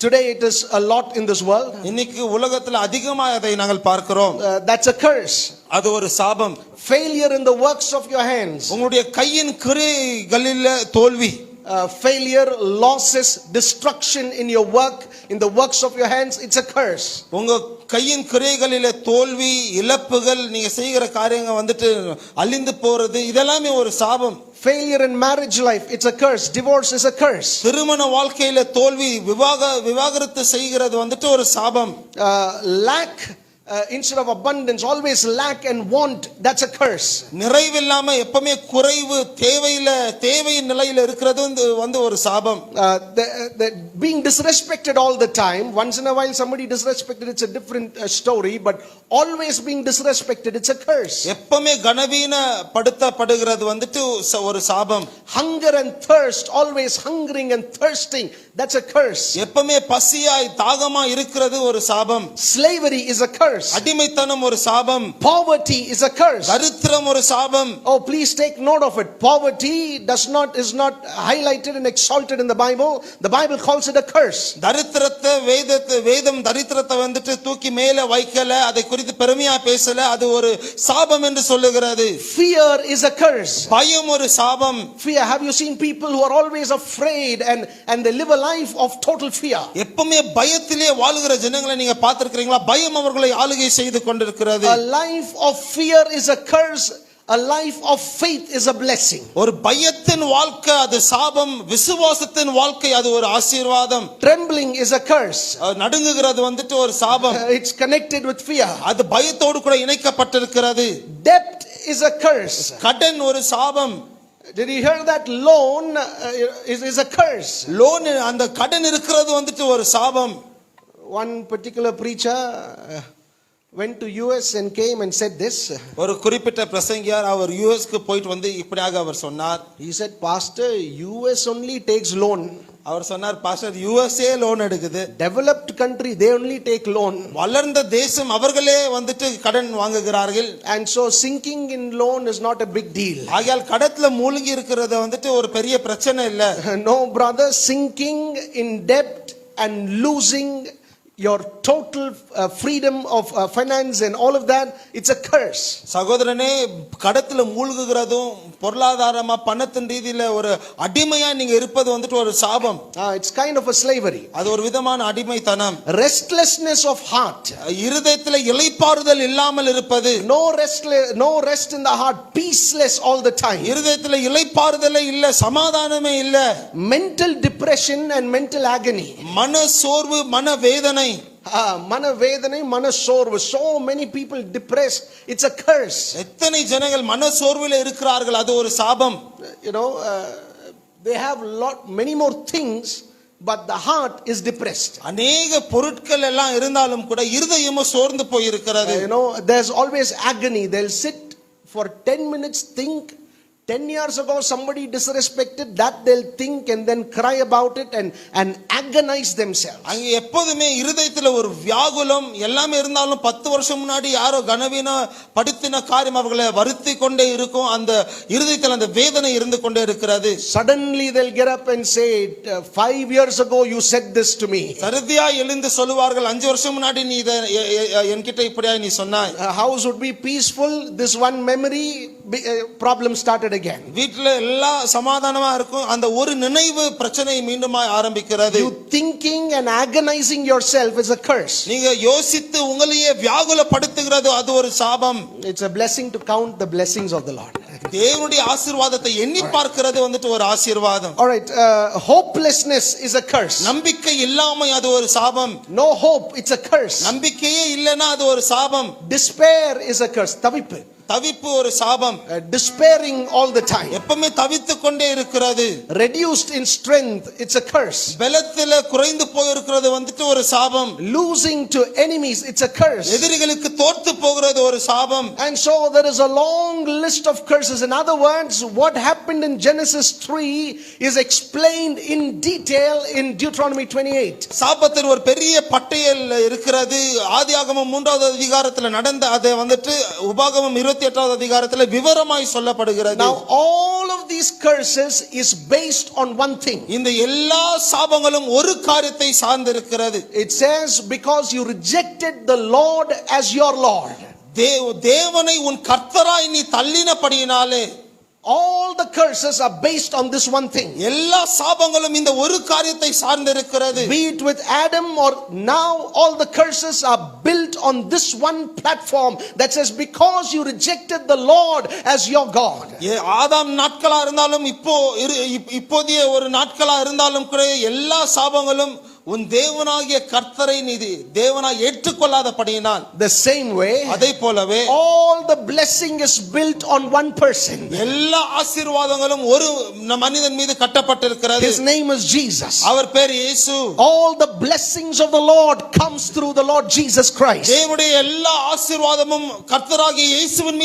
Today it is a lot in this world. இன்னைக்கு உலகத்துல அதிகமாக அதை நாங்கள் பார்க்கிறோம். That's a curse. அது ஒரு சாபம். Failure in the works of your hands. உங்களுடைய கையின் கிரியைகளில் தோல்வி. Failure, losses, destruction in your work, in the works of your hands, it's a curse. உங்க கையின் கிரியைகளிலே தோல்வி, இழப்புகள், நீங்க செய்கிற காரியங்கள் வந்துட்டு அழிந்து போறது, இதெல்லாமே ஒரு சாபம். Failure in marriage life, it's a curse. Divorce is a curse. திருமண வாழ்க்கையில தோல்வி, விவாகரத்து செய்கிறது வந்துட்டு ஒரு சாபம். Lack instead of abundance, always lack and want, that's a curse. நிறைவில்லாம எப்பவுமே குறைவு, தேவையின் நிலையில இருக்கிறது வந்து ஒரு சாபம். Being disrespected all the time, once in a while somebody disrespected, it's a different story, but always being disrespected, it's a curse. எப்பவுமே கனவீனப்படுத்தப்படுகிறது வந்துட்டு ஒரு சாபம். Hunger and thirst, always hungering and thirsting, that's a curse. எப்பவுமே பசியாய் தாகமாய் இருக்கிறது ஒரு சாபம். Slavery is a curse. அடிமைத்தனம் ஒரு சாபம். Poverty is a curse. தரித்திரம் ஒரு சாபம். Oh, please take note of it. Poverty is not highlighted and exalted in the Bible. The Bible calls it a curse. தரித்திரத்தை வேதம் தரித்திரத்தை வந்துட்டு தூக்கி மேல வைக்கல, அதை குறித்து பெருமையா பேசல, அது ஒரு சாபம் என்று சொல்லுகிறது. Fear is a curse. பயம் ஒரு சாபம். Fear, have you seen people who are always afraid and they live a life of total fear? எப்பவுமே பயத்திலே வாழுகிற ஜனங்களை நீங்க பார்த்திருக்கீங்களா? பயம் அவர்களை ஆளுகை செய்து கொண்டிருக்கிறது. A life of fear is a curse. A life of faith is a blessing. ஒரு பயத்தின் வாழ்க்கை அது சாபம், விசுவாசத்தின் வாழ்க்கை அது ஒரு ஆசீர்வாதம். Trembling is a curse. நடுங்குகிறது வந்துட்டு ஒரு சாபம். It's connected with fear. அது பயத்தோடு கூட இணைக்கப்பட்டிருக்கிறது. Debt is a curse. கடன் ஒரு சாபம். Did you hear that? Loan is a curse. Loan, அந்த கடன் இருக்கிறது வந்துட்டு ஒரு சாபம். One particular preacher went to US and came and said this. ஒரு குறிப்பிட்ட பிரசங்கியார் அவர் யுஎஸ்க்கு போயிட்டு வந்து இப்படியாக அவர் சொன்னார். He said, Pastor, US only takes loan. அவர் சொன்னார், பாஸ்டர், யுஎஸ்ஏ லோன் எடுக்குது. Developed country, they only take loan. வளர்ந்த தேசம் அவர்களே வந்துட்டு கடன் வாங்குகிறார்கள். And so sinking in loan is not a big deal. ஆகையால் கடத்துல மூழ்கி இருக்கிறது வந்துட்டு ஒரு பெரிய பிரச்சனை இல்ல. No brother, sinking in debt and losing your total freedom of finance and all of that, it's a curse. சகோதரனே, கடத்துல மூழ்குகிறதும் பொருளாதாரமா பணத்தின் ரீதியில ஒரு அடிமையா நீங்க இருப்பது வந்துட்டு ஒரு சாபம். It's kind of a slavery. அது ஒரு விதமான அடிமைத்தனம். Restlessness of heart. இருதயத்துல இளைப்பாறுதல் இல்லாமல் இருப்பது. No rest in the heart, peaceless all the time. இருதயத்துல இளைப்பாறுதலே இல்ல, சமாதானமே இல்ல. Mental depression and mental agony. மன சோர்வு, மன வேதனை. மனவேதனை, மனசோர்வு. So many people depressed. It's a curse. எத்தனை ஜனங்கள் மன சோர்வில இருக்கிறார்கள், அது ஒரு சாபம். You know, they have many more things, but the heart is depressed. அநேக பொருட்கள் எல்லாம் இருந்தாலும் கூட இருதயமும் சோர்ந்து போய் இருக்கிறது. You know, there's always agony. They'll sit for 10 minutes, think. 10 years ago somebody disrespected that, they'll think and then cry about it and agonize themselves. அங்க எப்போதுமே இருதயத்துல ஒரு வியாகுலம் எல்லாமே இருந்தாலும் 10 வருஷம் முன்னாடி யாரோ கனவீன படுத்தின காரியம் அவர்களை வருத்தி கொண்டே இருக்கும். அந்த இருதயத்துல அந்த வேதனை இருந்து கொண்டே இருக்கிறது. Suddenly they'll get up and say, 5 years ago you said this to me. சரதியா எழுந்து சொல்லுவார்கள், 5 வருஷம் முன்னாடி நீ இத என்கிட்ட இப்படியா நீ சொன்னாய். House would be peaceful, this one memory problem started again. வீட்ல எல்லாம் சமாதானமா இருக்கும், அந்த ஒரு நினைவு பிரச்சனை மீண்டும் ஆரம்பிக்கிறது. You thinking and agonizing yourself is a curse. நீங்க யோசித்து உங்களையே வியாகுலப்படுத்துகிறது, அது ஒரு சாபம். It's a blessing to count the blessings of the Lord. தேவனுடைய ஆசீர்வாதத்தை எண்ணி பார்க்கிறது வந்துட்டு ஒரு ஆசீர்வாதம். All right, hopelessness is a curse. நம்பிக்கை இல்லாமை அது ஒரு சாபம். No hope, it's a curse. நம்பிக்கையே இல்லனா அது ஒரு சாபம். Despair is a curse. தவிப்பு ஒரு சாபம். Despairing all the time. எப்பவுமே தவித்துக் கொண்டே இருக்கிறது. Reduced in strength, it's a curse. பலத்தில குறைந்து போய் இருக்கிறது வந்துட்டு ஒரு சாபம். Losing to enemies, it's a curse. எதிரிகளுக்கு தோற்று போகிறது ஒரு சாபம். And so there is a long list of curses. In other words, what happened in Genesis 3 is explained in detail in Deuteronomy 28. சாபத்தின் ஒரு பெரிய பட்டியல் இருக்கிறது. ஆதியாகமம் 3வது அதிகாரத்தில் நடந்த அதை வந்துட்டு உபாகமம் 28வது அதிகாரத்தில் விவரமாய் சொல்லப்படுகிறது. Now all of these curses is based on one thing. இந்த எல்லா சாபங்களும் ஒரு காரியத்தை சார்ந்திருக்கிறது. It says, because you rejected the Lord as your Lord. தேவனை உன் கர்த்தராய் நீ தள்ளினபடியினாலே. All the curses are based on this one thing. எல்லா சாபங்களும் இந்த ஒரு காரியத்தை சார்ந்திருக்கிறது. Be it with Adam or now, all the curses are built on this one platform that says, because you rejected the Lord as your God. ஆதாம் நாட்களா இருந்தாலும் இப்போதைய ஒரு நாட்களா இருந்தாலும் கூட எல்லா சாபங்களும் உன் தேவனாகிய கர்த்தரை நீ தேவனாய் ஏற்றுக்கொள்ளாதபடியினால். The same way, அதே போலவே all the blessing is built on one person. எல்லா ஆசீர்வாதங்களும் ஒரு மனிதன் மீது கட்டப்பட்டிருக்கிறது. His name is Jesus. அவர் பேர் இயேசு. All the blessings of the Lord comes through the Lord Jesus Christ. தேவனுடைய எல்லா ஆசீர்வாதமும் கர்த்தராகிய இயேசுவின்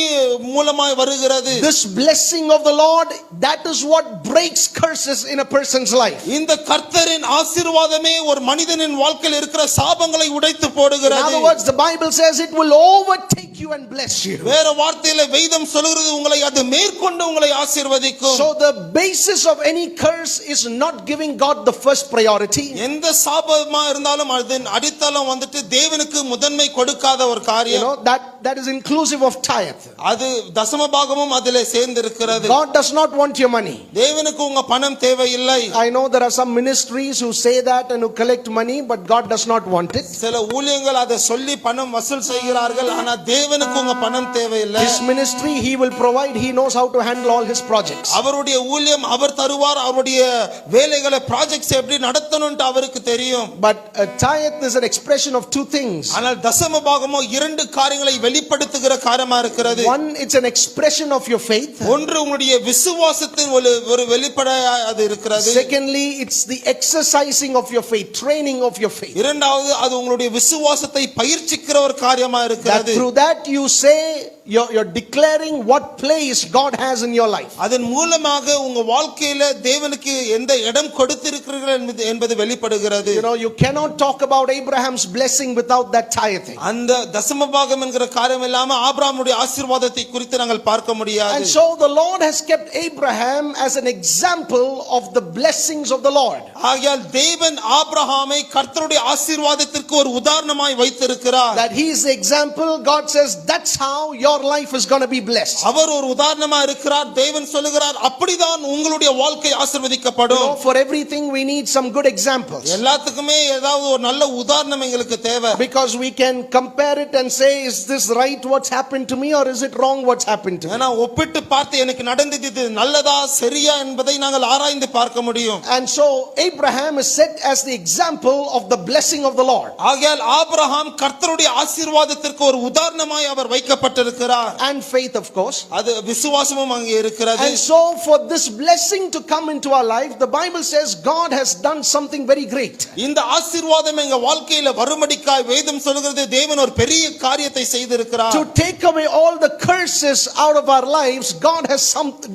மூலமாய் வருகிறது. This blessing of the Lord, that is what breaks curses in a person's life. இந்த கர்த்தரின் ஆசீர்வாதமே ஒரு மனிதனின் வாழ்க்கையில் இருக்கிற சாபங்களை உடைத்து போடுகிறது. In other words, the Bible says it will overtake you and bless you. வேற வார்த்தையில வேதம் சொல்கிறது உங்களை அது மேற்கொண்டு உங்களை ஆசீர்வதிக்கும். So the basis of any curse is not giving God the first priority. எந்த சாபமா இருந்தாலும் அதன் அடித்தளம் வந்துட்டு தேவனுக்கு முதன்மை கொடுக்காத ஒரு காரியம். You know, that is inclusive of tithe. அது தசம பாகமும் அதிலே சேர்ந்து இருக்கிறது. God does not want your money. தேவனுக்கு உங்க பணம் தேவையில்லை. I know there are some ministries who say that and who collect money, but God does not want it. சில ஊழியர்கள் அதை சொல்லி பணம் வசூல் செய்கிறார்கள், ஆனா தேவனுக்கு உங்க பணம் தேவையில்லை. His ministry, he will provide. He knows how to handle all his projects. அவருடைய ஊழியம் அவர் தருவார். அவருடைய வேலைகளை ப்ராஜெக்ட்ஸ் எப்படி நடத்தணும்னு அவருக்கு தெரியும். But a tithe is an expression of two things. ஆனால் தசம பாகமோ இரண்டு காரியங்களை வெளிப்படுத்துகிற காரியமா இருக்கிறது. One, it's an expression of your faith. ஒன்று உங்களுடைய விசுவாசத்தின் ஒரு வெளிப்பாடாக அது இருக்கிறது. Secondly, it's the exercising of your faith, training of your faith. இரண்டாவது அது உங்களுடைய விசுவாசத்தை பயிற்சிக்கிற ஒரு காரியமா இருக்கிறது. Through that you say, you're declaring what place God has in your life. அதன் மூலமாக உங்க வாழ்க்கையில தேவனுக்கு எந்த இடம் கொடுத்திருக்கிறீர்கள் என்பது வெளிப்படுகிறது. You know, you cannot talk about Abraham's blessing without that tithing. அந்த தசம பாகம் என்கிற காரியம் இல்லாம ஆபிரகாமுடைய ஆசீர்வாதத்தை குறித்து நாங்கள் பார்க்க முடியாது. And so the Lord has kept Abraham as an example of the blessings of the Lord. ஆகையால் தேவன் ஆபிரகாமை கர்த்தருடைய ஆசீர்வாதத்திற்கு காலத்திற்கு ஒரு உதாரணமாய் வைத்திருக்கிறார். That he is the example. God says that's how your life is going to be blessed. அவர் ஒரு உதாரணமா இருக்கிறார். தேவன் சொல்லுகிறார் அப்படிதான் உங்களுடைய வாழ்க்கை ஆசீர்வதிக்கப்படும். For everything we need some good examples. எல்லாத்துக்குமே ஏதாவது ஒரு நல்ல உதாரணம் எங்களுக்கு தேவை. Because we can compare it and say, is this right what's happened to me or is it wrong what's happened to me? ஏனா ஒப்பிட்டு பார்த்து எனக்கு நடந்தது இது நல்லதா சரியா என்பதை நாங்கள் ஆராய்ந்து பார்க்க முடியும். And so Abraham is set as the example of the blessing of the Lord. ஆகையால் ஆபிரகாம் கர்த்தருடைய ஆசீர்வாதத்திற்கு ஒரு உதாரணமாய் அவர் வைக்கப்பட்டிருக்கிறார். And faith, of course. அது விசுவாசமும் அங்கே இருக்கிறது. And so for this blessing to come into our life, the Bible says God has done something very great. இந்த ஆசீர்வாதம் எங்க வாழ்க்கையில வரும்படிக்காய் வேதம் சொல்கிறது தேவன் ஒரு பெரிய காரியத்தை செய்திருக்கிறார். To take away all the curses out of our lives, God has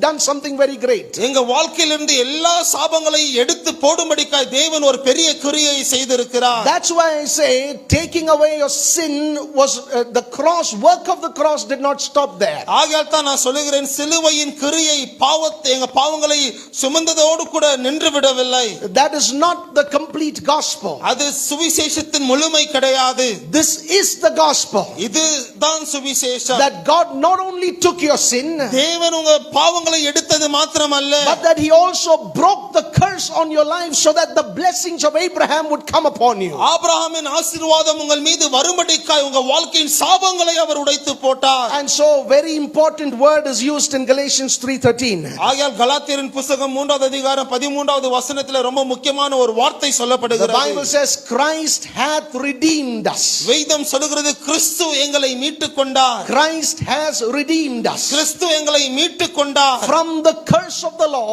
done something very great. எங்க வாழ்க்கையிலிருந்து எல்லா சாபங்களையும் எடுத்து போடும்படிக்காய் தேவன் ஒரு பெரிய கிரியை செய்திருக்கிறார். That's why I say taking away your sin was the cross, work of the cross did not stop there. ஆகையால் தான் நான் சொல்லுகிறேன் சிலுவையின் கிரியை பாவத்தை எங்க பாவங்களை சுமந்ததோடு கூட நின்று விடவில்லை. That is not the complete gospel. அது சுவிசேஷத்தின் முழுமை கிடையாது. This is the gospel. இது தான் சுவிசேஷம். That God not only took your sin, தேவன் உங்க பாவங்களை எடுத்தது மாத்திரமல்ல, but that he also broke the curse on your life so that the blessings of Abraham would come upon you. ஆபிரகாமின் ஆசீர்வாதம் உங்கள் மீது வரும்படிக்காய் உங்க வாழ்க்கையின் சாபங்களை அவர் உடைத்து போட்டார். And so very important word is used in Galatians 3:13. ஆகையால் கலாத்தியரின் புத்தகம் 3வது அதிகாரம் 13வது வசனத்திலே ரொம்ப முக்கியமான ஒரு வார்த்தை The சொல்லப்படுகிறது. Bible says Christ hath redeemed us. வேதம் சொல்கிறது கிறிஸ்து எங்களை மீட்டுக் கொண்டார். Christ has redeemed us கிறிஸ்து எங்களை மீட்டுக் கொண்டார். from the curse of the law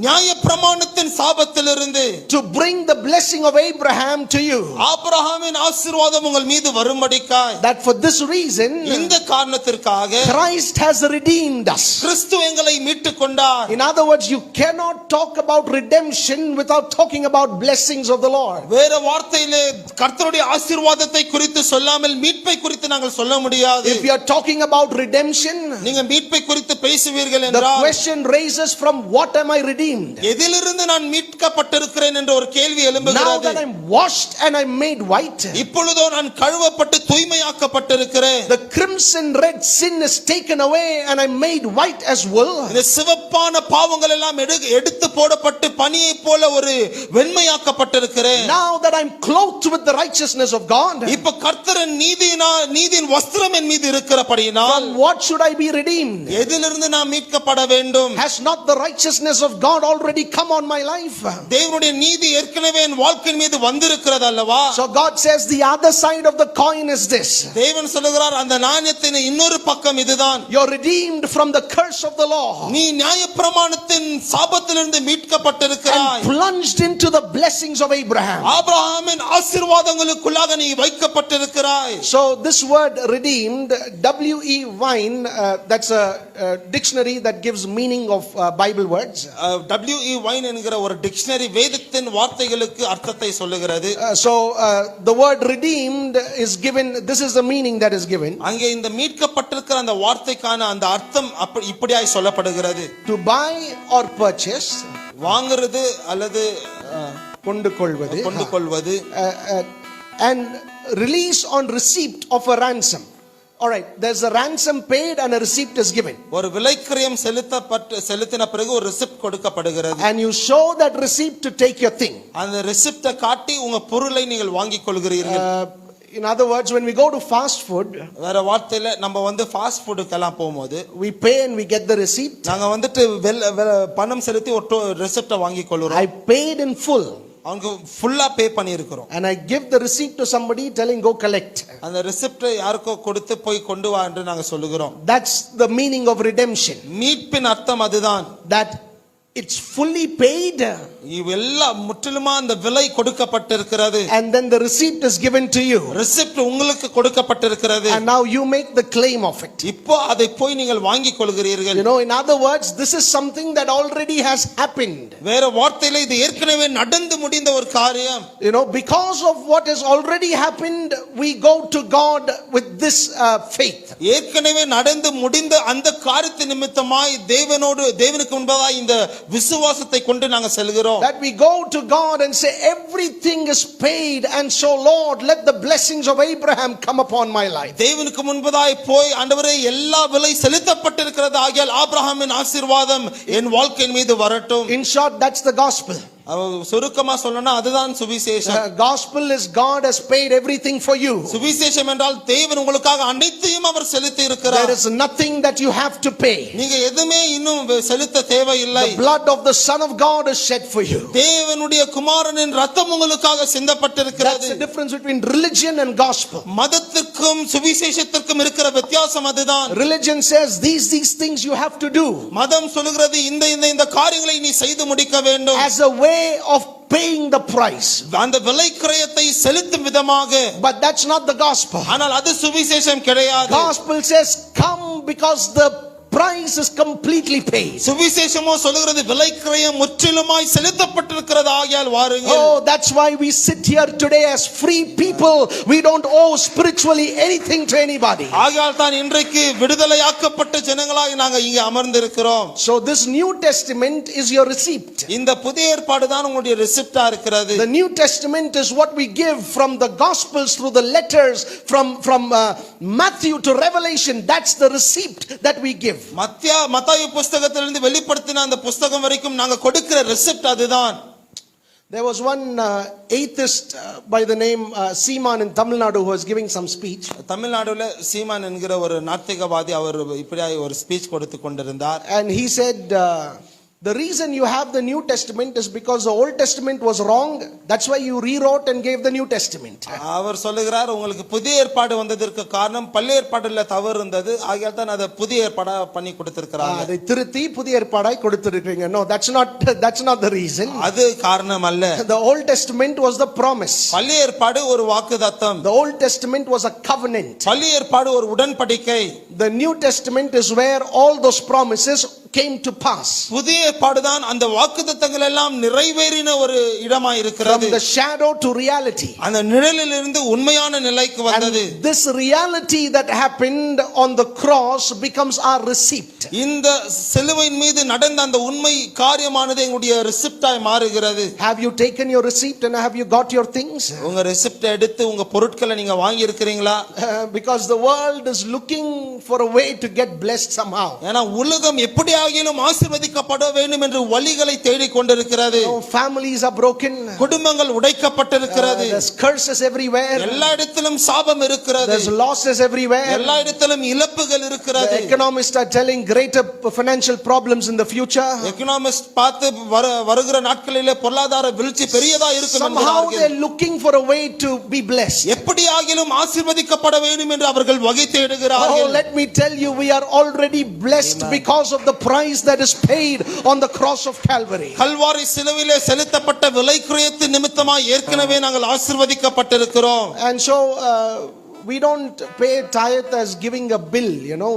நியாயப்பிரமாணத்தின் சாபத்திலிருந்து to bring the blessing of Abraham to you. ஆபிரகாமின் ஆசீர்வாதம் உங்கள் மீது வரும்படிக்காய், That for this reason இந்த காரணத்திற்காக Christ has redeemed us. கிறிஸ்து எங்களை மீட்டுக் கொண்டார். In other words, you cannot talk about redemption without talking about blessings of the Lord. வேற வார்த்தையிலே கர்த்தருடைய ஆசீர்வாதத்தை குறித்து சொல்லாமல் மீட்பை குறித்து நாங்கள் சொல்ல முடியாது. If you are talking about redemption, நீங்க மீட்பை குறித்து பேசுவீர்கள் the என்றால் question raises from what am I redeemed? எதிலிருந்து நான் மீட்கப்பட்டிருக்கிறேன் என்ற ஒரு கேள்வி Now எழும்புகிறது. that I'm washed and I'm made white, இப்பொழுதோ நான் கழுவப்பட்டு தூய்மையாக்கப்பட்டிருக்கிறேன். the crimson red sin is taken away and I'm made white as wool. இந்த சிவப்பான பாவங்கள் எல்லாம் எடுத்து போடப்பட்டு பனியை போல ஒரு வெண்மையாக்கப்பட்டிருக்கிறேன். Now that I'm clothed with the righteousness of God, இப்ப கர்த்தரின் நீதியின் வஸ்திரம் என் மீது இருக்கிறபடியினால் from what should I be redeemed? எதிலிருந்து நான் மீட்கப்பட வேண்டும்? Has not the righteousness of God already come on my life? தேவனுடைய நீதி ஏற்கனவே என் வாழ்க்கையின் மீது வந்திருக்கிறது அல்லவா? So God says the other side of the coin is this. தேவன் சொல்லுகிறார் அந்த நாணயத்தின் இன்னொரு பக்கம் இதுதான். You're redeemed from the curse of the law நீ நியாயப்பிரமாணத்தின் சாபத்திலிருந்து மீட்கப்பட்டிருக்கிறாய். and plunged into the blessings of Abraham. ஆபிரகாமின் ஆசீர்வாதங்களுக்குள்ளாக நீ வைக்கப்பட்டிருக்கிறாய். So this word redeemed, W.E. Vine, that's a dictionary that gives meaning of Bible words. W.E. Vine என்கிற ஒரு டிக்ஷனரி வேதத்தின் வார்த்தைகளுக்கு அர்த்தத்தை சொல்லுகிறது. So the word redeemed is given, this is the meaning that is given. அங்கே இந்த மீட்கப்பட்டிருக்கிற அந்த வார்த்தைக்கான அந்த அர்த்தம் இப்படியாய் சொல்லப்படுகிறது. To buy or purchase, வாங்குறது அல்லது கொண்டு கொள்வது, and release on receipt of a ransom. All right, there's a ransom paid and a receipt is given. ஒரு விலைக்கிரயம் செலுத்தின பிறகு ஒரு ரிசிப்ட் கொடுக்கப்படுகிறது. And you show that receipt to take your thing. அந்த ரிசிப்டை காட்டி உங்க பொருளை நீங்கள் வாங்கிக் கொள்கிறீர்கள். In other words, when we go to fast food, வேற வார்த்தையில நம்ம ஃபாஸ்ட் ஃபுட்க்கு எல்லாம் போகும்போது we pay and we get the receipt. நாங்க பணம் செலுத்தி ஒரு ரிசிப்டை வாங்கிக் கொள்கிறோம். I paid in full. அவங்க ஃபுல்லா பே பண்ணி இருக்கிறோம். And I give the receipt to somebody telling go collect. அந்த ரிசிப்டை யாருக்கோ கொடுத்து போய் கொண்டு வா என்று நாங்க சொல்லுகிறோம். That's the meaning of redemption. மீட்பின் அர்த்தம் அதுதான். That it's fully paid. இவெல்லாம் முற்றிலுமா அந்த விலை கொடுக்கப்பட்டிருக்கிறது. And then the receipt is given to you. Receipt உங்களுக்கு கொடுக்கப்பட்டிருக்கிறது. And now you make the claim of it. இப்போ அதை போய் நீங்கள் வாங்கிக் கொள்கிறீர்கள். You know, in other words, this is something that already has happened. வேற வார்த்தையில இது ஏற்கனவே நடந்து முடிந்த ஒரு காரியம். You know, because of what has already happened, we go to God with this faith. ஏற்கனவே நடந்து முடிந்த அந்த காரியத்தின் நிமித்தமாய் தேவனுக்கு முன்பதாய் இந்த விசுவாசத்தை கொண்டு நாங்க செல்கிறோம். That we go to God and say, everything is paid, and so Lord, let the blessings of Abraham come upon my life. தேவனுக்கு முன்பதாய் போய் ஆண்டவரே எல்லா விலை செலுத்தப்பட்டிருக்கிறது ஆகியால் ஆபிரகாமின் ஆசீர்வாதம் என் வாழ்க்கையின் மீது வரட்டும். In short, that's the gospel. சுருக்கமா சொல்லணும்னா அதுதான் சுவிசேஷம். Gospel is God has paid everything for you. சுவிசேஷம் என்றால் தேவன் உங்களுக்காக அனைத்தையும் அவர் செலுத்தி இருக்கிறார். There is nothing that you have to pay. நீங்க எதுமே இன்னும் செலுத்த தேவையில்லை. The blood of the Son of God is shed for you. தேவனுடைய குமாரனின் இரத்தம் உங்களுக்காக சிந்தப்பட்டிருக்கிறது. That's the difference between religion and gospel. மதத்திற்கும் சுவிசேஷத்திற்கும் இருக்கிற வித்தியாசம் அதுதான். Religion says these things you have to do. மதம் சொல்கிறது இந்த காரியங்களை நீ செய்து முடிக்க வேண்டும். As a way of paying the price. அந்த விலை கிரயத்தை செலுத்தும் விதமாக. But that's not the gospel. ஆனால் அது சுவிசேஷம் கிடையாது. Gospel says come because the price is completely paid. சுவிசேஷமோ சொல்கிறது விலை கிரயம் முற்றிலுமாய் செலுத்தப்பட்டிருக்கிறது ஆகையால் வாருங்கள். Oh, that's why we sit here today as free people. We don't owe spiritually anything to anybody. ஆகையால் தான் இன்றைக்கு விடுதலையாக்கப்பட்ட ஜனங்களாக நாங்க இங்கே அமர்ந்திருக்கிறோம். So this New Testament is your receipt. இந்த புதிய ஏற்பாடு தான் உங்களுடைய ரெசிப்டா இருக்கிறது. The New Testament is what we give from the Gospels through the letters from Matthew to Revelation. That's the receipt that we give. மத்தேயு புத்தகத்திலிருந்து வெளிப்படுத்தின அந்த புத்தகம் வரைக்கும் நாங்க கொடுக்கிற ரெசிப்ட் அதுதான். There was one atheist by the name Seeman in Tamil Nadu who was giving some speech. தமிழ்நாடுல சீமான் என்கிற ஒரு நாத்திகவாதி அவர் இப்படியாய் ஒரு ஸ்பீச் கொடுத்து கொண்டிருந்தார். And he said the reason you have the New Testament is because the Old Testament was wrong. That's why you rewrote and gave the New Testament. அவர் சொல்லுகிறார் உங்களுக்கு புதிய ஏற்பாடு வந்ததற்கு காரணம் பழைய ஏற்பாடுல தவறு இருந்தது ஆகையால் தான் அதை புதிய ஏற்பாடா பண்ணி கொடுத்திருக்கிறாங்க. அதை திருத்தி புதிய ஏற்பாடாய் கொடுத்திருக்கீங்க. No, that's not the reason. அது காரணம் அல்ல. The Old Testament was the promise. பழைய ஏற்பாடு ஒரு வாக்குத்தத்தம். The Old Testament was a covenant. பழைய ஏற்பாடு ஒரு உடன்படிக்கை. The New Testament is where all those promises came to pass. புதிய ஏற்பாடு தான் அந்த வாக்குத்தத்தங்கள் எல்லாம் நிறைவேறின ஒரு இடமா இருக்கிறது. From the shadow to reality. அந்த நிழலில் இருந்து உண்மையான நிலைக்கு வந்தது. And this reality that happened on the cross becomes our receipt. இந்த சிலுவையின் மீது நடந்த அந்த உண்மை காரியமானது எங்களுடைய ரெசிப்டாய் மாறுகிறது. Have you taken your receipt and have you got your things? உங்க ரெசிப்ட் எடுத்து உங்க பொருட்களை நீங்க வாங்கி இருக்கிறீங்களா? Because the world is looking for a way to get blessed somehow. ஏனா உலகம் எப்படி ஆகிலும் ஆசீர்வதிக்கப்பட வேண்டும் என்று வழிகளை தேடிக் கொண்டிருக்கிறது. Families are broken. குடும்பங்கள் உடைக்கப்பட்டிருக்கிறது. There's curses everywhere. எல்லா இடத்திலும் சாபம் இருக்கிறது. There's losses everywhere. எல்லா இடத்திலும் இழப்புகள் இருக்கிறது. The economists are telling greater financial problems in the future. Economist பார்த்து வருகிற நாட்களிலே பொருளாதார வீழ்ச்சி பெரியதா இருக்கும் Somehow they're looking for a way to be blessed. எப்படி ஆகிலும் ஆசீர்வதிக்கப்பட வேண்டும் என்று அவர்கள் வகை தேடுகிறார்கள். Oh, let me tell you, we are already blessed because of the price that is paid on the cross of Calvary. Kalvari சிலுவையிலே செலுத்தப்பட்ட விலை கிரயத்தின் நிமித்தமாய் ஏற்கனவே நாங்கள் ஆசீர்வதிக்கப்பட்டிருக்கிறோம். And so we don't pay tithe as giving a bill,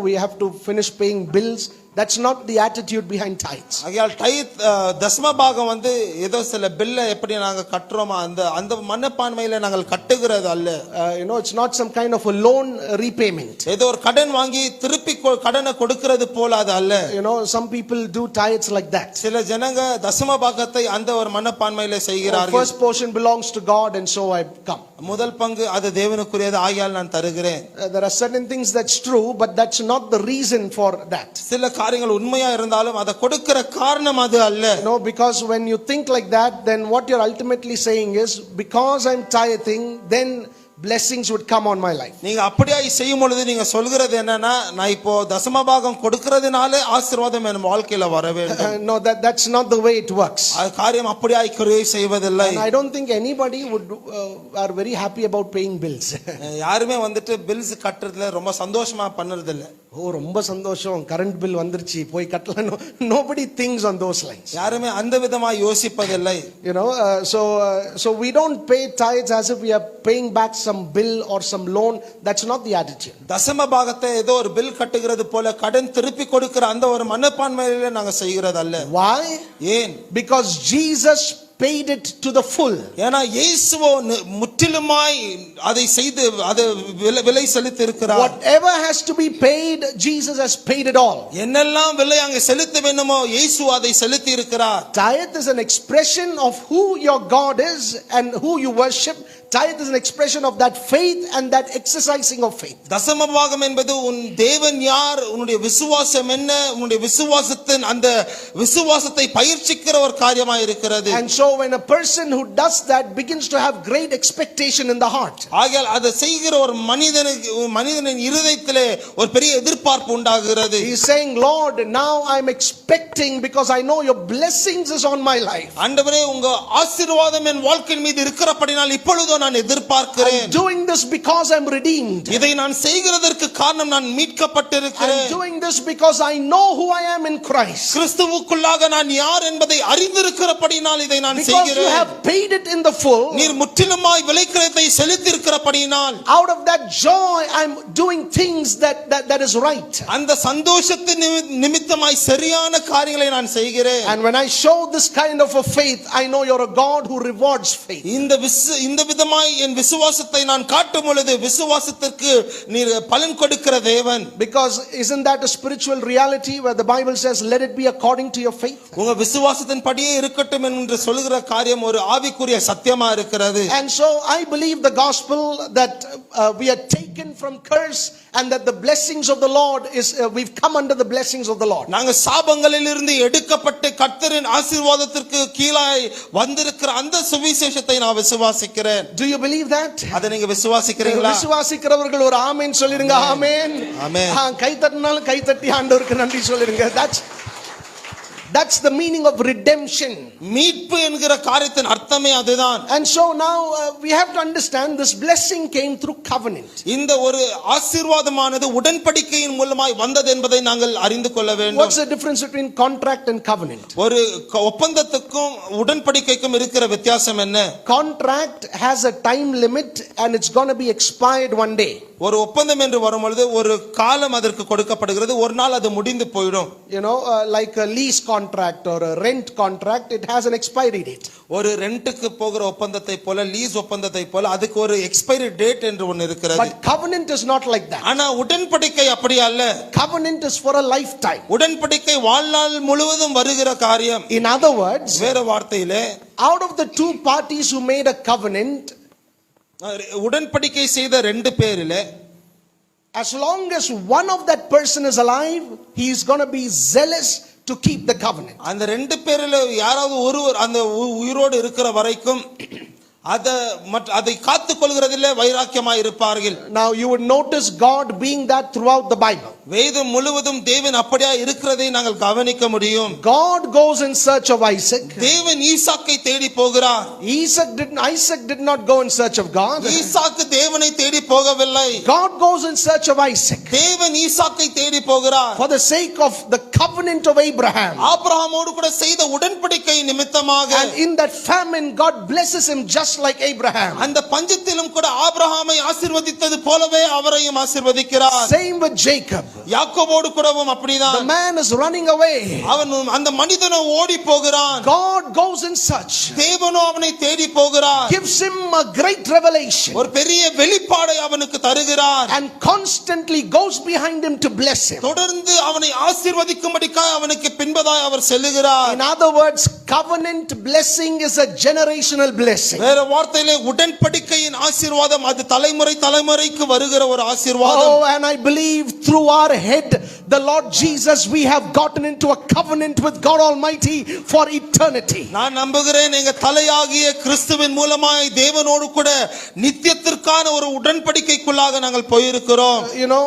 we have to finish paying bills. That's not the attitude behind tithes. ஆகையால் டைத் தசம பாகம் வந்து ஏதோ சில பில்ல எப்படி நாங்க கட்டுறோமா அந்த மனப்பான்மையில நாங்கள் கட்டுகிறது அல்ல. It's not some kind of a loan repayment. ஏதோ ஒரு கடன் வாங்கி திருப்பி கடனை கொடுக்கிறது போல அது அல்ல. Some people do tithes like that. சில ஜனங்க தசம பாகத்தை அந்த ஒரு மனப்பான்மையில செய்கிறார்கள். First portion belongs to God and so I come. முதல் பங்கு அது தேவனுக்குரியது ஆகையால் நான் தருகிறேன். There are certain things that's true, but that's not the reason for that. சில காரியங்கள் உண்மையா இருந்தாலும் அதை கொடுக்கிற காரணம் அது அல்ல. Because when you think like that, then what you're ultimately saying is, because I'm tithing, then blessings would come on my life. நீங்க அப்படியே செய்யும் பொழுது நீங்க சொல்கிறது என்னன்னா நான் இப்போ தசமபாகம் கொடுக்கிறதுனால ஆசீர்வாதம் என் வாழ்க்கையில வர வேண்டும். No, that's not the way it works. அது காரியம் அப்படியே கிரியை செய்வதில்லை. And I don't think anybody would are very happy about paying bills. யாருமே வந்துட்டு பில்ஸ் கட்டுறதுல ரொம்ப சந்தோஷமா பண்றது இல்ல. ரொம்ப சந்தோஷம் கரண்ட் பில் வந்துருச்சு போய் கட்டலாம். Nobody thinks on those lines. யாருமே அந்த விதமா யோசிப்பதில்லை. So we don't pay tithes as if we are paying back some bill or some loan. That's not the attitude. தசம பாகத்தை ஏதோ ஒரு பில் கட்டுகிறது போல கடன் திருப்பி கொடுக்கிற அந்த ஒரு மனப்பான்மையில நாங்க செய்கிறது அல்ல. Why? ஏன்? Because Jesus paid it to the full. ஏனா இயேசுவோ முற்றிலுமாய் அதை செய்து அதை விலை செலுத்தி இருக்கிறார். Whatever has to be paid, Jesus has paid it all. என்னெல்லாம் விலை அங்கே செலுத்த வேண்டுமோ இயேசு அதை செலுத்தி இருக்கிறார். Tithe is an expression of who your God is and who you worship. Tithe is an expression of that faith and that exercising of faith. தசம பாகம் என்பது உன் தேவன் யார், உன்னுடைய விசுவாசம் என்ன, உன்னுடைய விசுவாசத்தின் அந்த விசுவாசத்தை பயிற்சிக்கிற ஒரு காரியமாய் இருக்கிறது. And so when a person who does that begins to have great expectation in the heart. ஆகையால் அதை செய்கிற ஒரு மனிதனின் இருதயத்திலே ஒரு பெரிய எதிர்பார்ப்பு உண்டாகிறது. He is saying, Lord, now I am expecting because I know your blessings is on my life. ஆண்டவரே உங்க ஆசீர்வாதம் என் வாழ்க்கையின் மீது இருக்கிறபடியால் இப்பொழுது நான் எதிர்பார்க்கிறேன். I'm doing this because I'm redeemed. இதை நான் செய்கிறதற்கு காரணம் நான் மீட்கப்பட்டிருக்கிறேன். I'm doing this because I know who I am in Christ. கிறிஸ்துவுக்குள்ளாக நான் யார் என்பதை அறிந்திருக்கிறபடியால் இதை நான் செய்கிறேன். Because you have paid it in the full. நீர் முற்றிலுமாய் விலைக்கிரயத்தை செலுத்தியிருக்கிறபடியால் out of that joy I'm doing things that is right. அந்த சந்தோஷத்தின் நிமித்தமாய் சரியான காரியங்களை நான் செய்கிறேன். And when I show this kind of a faith, I know you're a God who rewards faith. இந்த விதமாய் என் விசுவாசத்தை நான் காட்டும் பொழுது விசுவாசத்திற்கு நீர் பலன் கொடுக்கிற தேவன். Because isn't that a spiritual reality where the Bible says let it be according to your faith? உங்க விசுவாசத்தின் படியே இருக்கட்டும் என்று சொல்லுகிற காரியம் ஒரு ஆவிக்குரிய சத்தியமா இருக்கிறது. And so I believe the gospel that we are taken from curse and that the blessings of the Lord is we've come under the blessings of the Lord. நாங்க சாபங்களிலிருந்து எடுக்கப்பட்டு கர்த்தரின் ஆசீர்வாதத்திற்கு கீழாய் வந்திருக்கிற அந்த சுவிசேஷத்தை நான் விசுவாசிக்கிறேன். Do you believe that? அதை நீங்க விசுவாசிக்கிறீங்களா? விசுவாசிக்கிறவர்கள் ஒரு ஆமென் சொல்லிருங்க. ஆமென். ஆமென். கை தட்டினாலும் கை தட்டி ஆண்டவருக்கு நன்றி சொல்லிருங்க. That's the meaning of redemption. மீட்பு என்கிற காரியத்தின் அர்த்தமே அதுதான். And so now we have to understand this blessing came through covenant. இந்த ஒரு ஆசீர்வாதமானது உடன்படிக்கையின் மூலமாய் வந்தது என்பதை நாங்கள் அறிந்து கொள்ள வேண்டும். What's the difference between contract and covenant? ஒரு ஒப்பந்தத்துக்கும் உடன்படிக்கைக்கும் இருக்கிற வித்தியாசம் என்ன? Contract has a time limit and it's going to be expired one day. ஒரு ஒப்பந்தம் என்று வரும்பொழுது ஒரு காலம் அதற்கு கொடுக்கப்படுகிறது, ஒரு நாள் அது முடிந்து போய்டும். You know, like a lease contract or a rent contract, it has an expiry date. ஒரு ரெண்டுக்கு போகிற ஒப்பந்தத்தை போல லீஸ் ஒப்பந்தத்தை போல அதுக்கு ஒரு எக்ஸ்பைரி டேட் என்று ஒன்று இருக்கிறது. But covenant is not like that. ஆனா உடன்படிக்கை அப்படி அல்ல. Covenant is for a lifetime. உடன்படிக்கை வாழ்நாள் முழுவதும் வருகிற காரியம். In other words, வேற வார்த்தையிலே out of the two parties who made a covenant, உடன்படிக்கை செய்த ரெண்டு பேரிலே as long as one of that person is alive, he is going to be zealous to keep the covenant. அந்த ரெண்டு பேரில் யாராவது ஒருவர் அந்த உயிரோடு இருக்கிற வரைக்கும் அதை காத்துக் கொள்கிறதிலே வைராக்கியமாய் இருப்பார்கள். Now you would notice God being that throughout the Bible. வேதம் முழுவதும் தேவன் அப்படியே இருக்கிறதை நாங்கள் கவனிக்க முடியும். God goes in search of Isaac. தேவன் ஈசாக்கை தேடி போகிறார். Isaac did not go in search of God. ஈசாக்கு தேவனை தேடி போகவில்லை. God goes in search of Isaac. தேவன் ஈசாக்கை தேடி போகிறார். For the sake of the covenant of Abraham. ஆபிரகாமோடு கூட செய்த உடன்படிக்கை நிமித்தமாக. And in that famine God blesses him just like Abraham. அந்த பஞ்சத்திலும் கூட ஆபிரகாமை ஆசீர்வதித்தது போலவே அவரையும் ஆசீர்வதிக்கிறார். Same with Jacob. யாக்கோபோடு கூடவும் அப்படிதான். The man is running away. அவன் அந்த மனிதனோ ஓடி போகிறான். God goes in search. தேவனோ அவனை தேடி போகிறார். Gives him a great revelation. ஒரு பெரிய வெளிப்பாடை அவனுக்கு தருகிறார். And constantly goes behind him to bless him. தொடர்ந்து அவனை ஆசீர்வதிக்கும்படிக்காய் அவனுக்கு பின்பதாய் அவர் செல்லுகிறார். In other words, covenant blessing is a generational blessing. வேற வார்த்தையிலே உடன்படிக்கையின் ஆசீர்வாதம் அது தலைமுறைக்கு வருகிற ஒரு ஆசீர்வாதம். Oh, and I believe through our head, the Lord Jesus, we have gotten into a covenant with God Almighty for eternity. நான் நம்புகிறேன் எங்க தலையாகிய கிறிஸ்துவின் மூலமாய் தேவனோடு கூட நித்தியத்திற்கான ஒரு உடன்படிக்கைக்குள்ளாக நாங்கள் போயிருக்கிறோம். You know,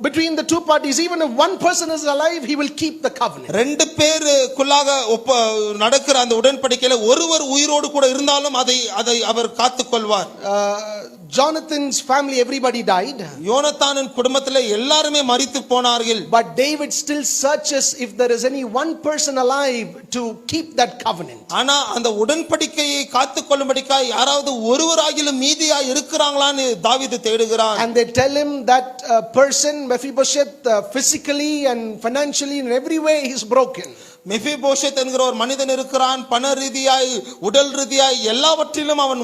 between the two parties, even if one person is alive, he will keep the covenant. ரெண்டு பேருக்குள்ளாக நடக்கிற அந்த உடன்படிக்கையில ஒருவர் உயிரோடு கூட இருந்தாலும் அதை அவர் காத்துக்கொள்வார். Jonathan's family, everybody died. யோனத்தானின் குடும்பத்திலே எல்லாருமே மரித்து போனார்கள். But David still searches if there is any one person alive to keep that covenant. ஆனா அந்த உடன்படிக்கையை காத்துக்கொள்ளும்படிக்காய் யாராவது ஒருவராகிலும் மீதியா இருக்கிறாங்களான்னு தாவீது தேடுகிறான். And they tell him that person Mephibosheth physically and financially in every way is broken. மெபிபோஷேத் என்கிற ஒரு மனிதன் இருக்கிறான். பண ரீதியாய் உடல் ரீதியாய் எல்லாவற்றிலும் அவன்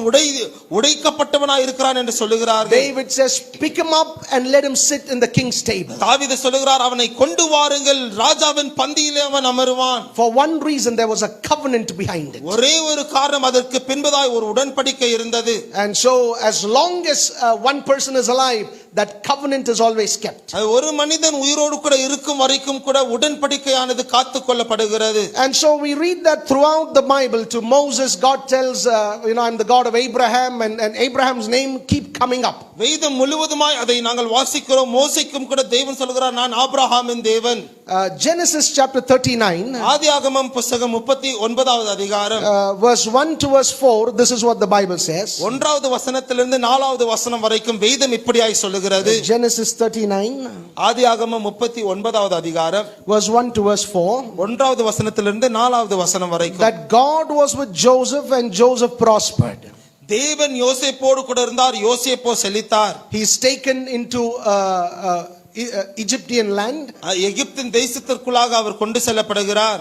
உடைக்கப்பட்டவனாய் இருக்கிறான் என்று சொல்லுகிறார்கள். David says, pick him up and let him sit in the king's table. தாவீது சொல்லுகிறார், அவனை கொண்டு வாருங்கள், ராஜாவின் பந்தியிலே அவன் அமருவான். For one reason, there was a covenant behind it. ஒரே ஒரு காரணம், அதற்கு பின்பதாய் ஒரு உடன்படிக்கை இருந்தது. And so as long as one person is alive, that covenant is always kept. ஒரு மனிதன் உயிரோடு கூட இருக்கும் வரைக்கும் கூட உடன்படிக்கையானது காத்துக்கொள்ளப்படுகிறது. And so we read that throughout the Bible. To Moses, God tells, I'm the God of Abraham, and Abraham's name keep coming up. வேதம் முழுவதுமாய் அதை நாங்கள் வாசிக்கிறோம். மோசேக்கும் கூட தேவன் சொல்கிறார், நான் ஆபிரகாமின் தேவன். Genesis chapter 39, ஆதியாகமம் புத்தகம் 39வது அதிகாரம் verse 1 to verse 4, this is what the Bible says. 1வது வசனத்திலிருந்து 4வது வசனம் வரைக்கும் வேதம் இப்படியாய் சொல்லுகிறது. Genesis 39, ஆதியாகமம் 39வது அதிகாரம் verse 1 to verse 4. 1வது வசனத்திலிருந்து 4வது வசனம் வரைக்கும். That God was with Joseph and Joseph prospered. தேவன் யோசேப்போடு கூட இருந்தார், யோசேப்போ செழித்தார். He is taken into Egyptian land. எகிப்தின் தேசத்திற்குள்ளாக அவர் கொண்டு செல்லப்படுகிறார்.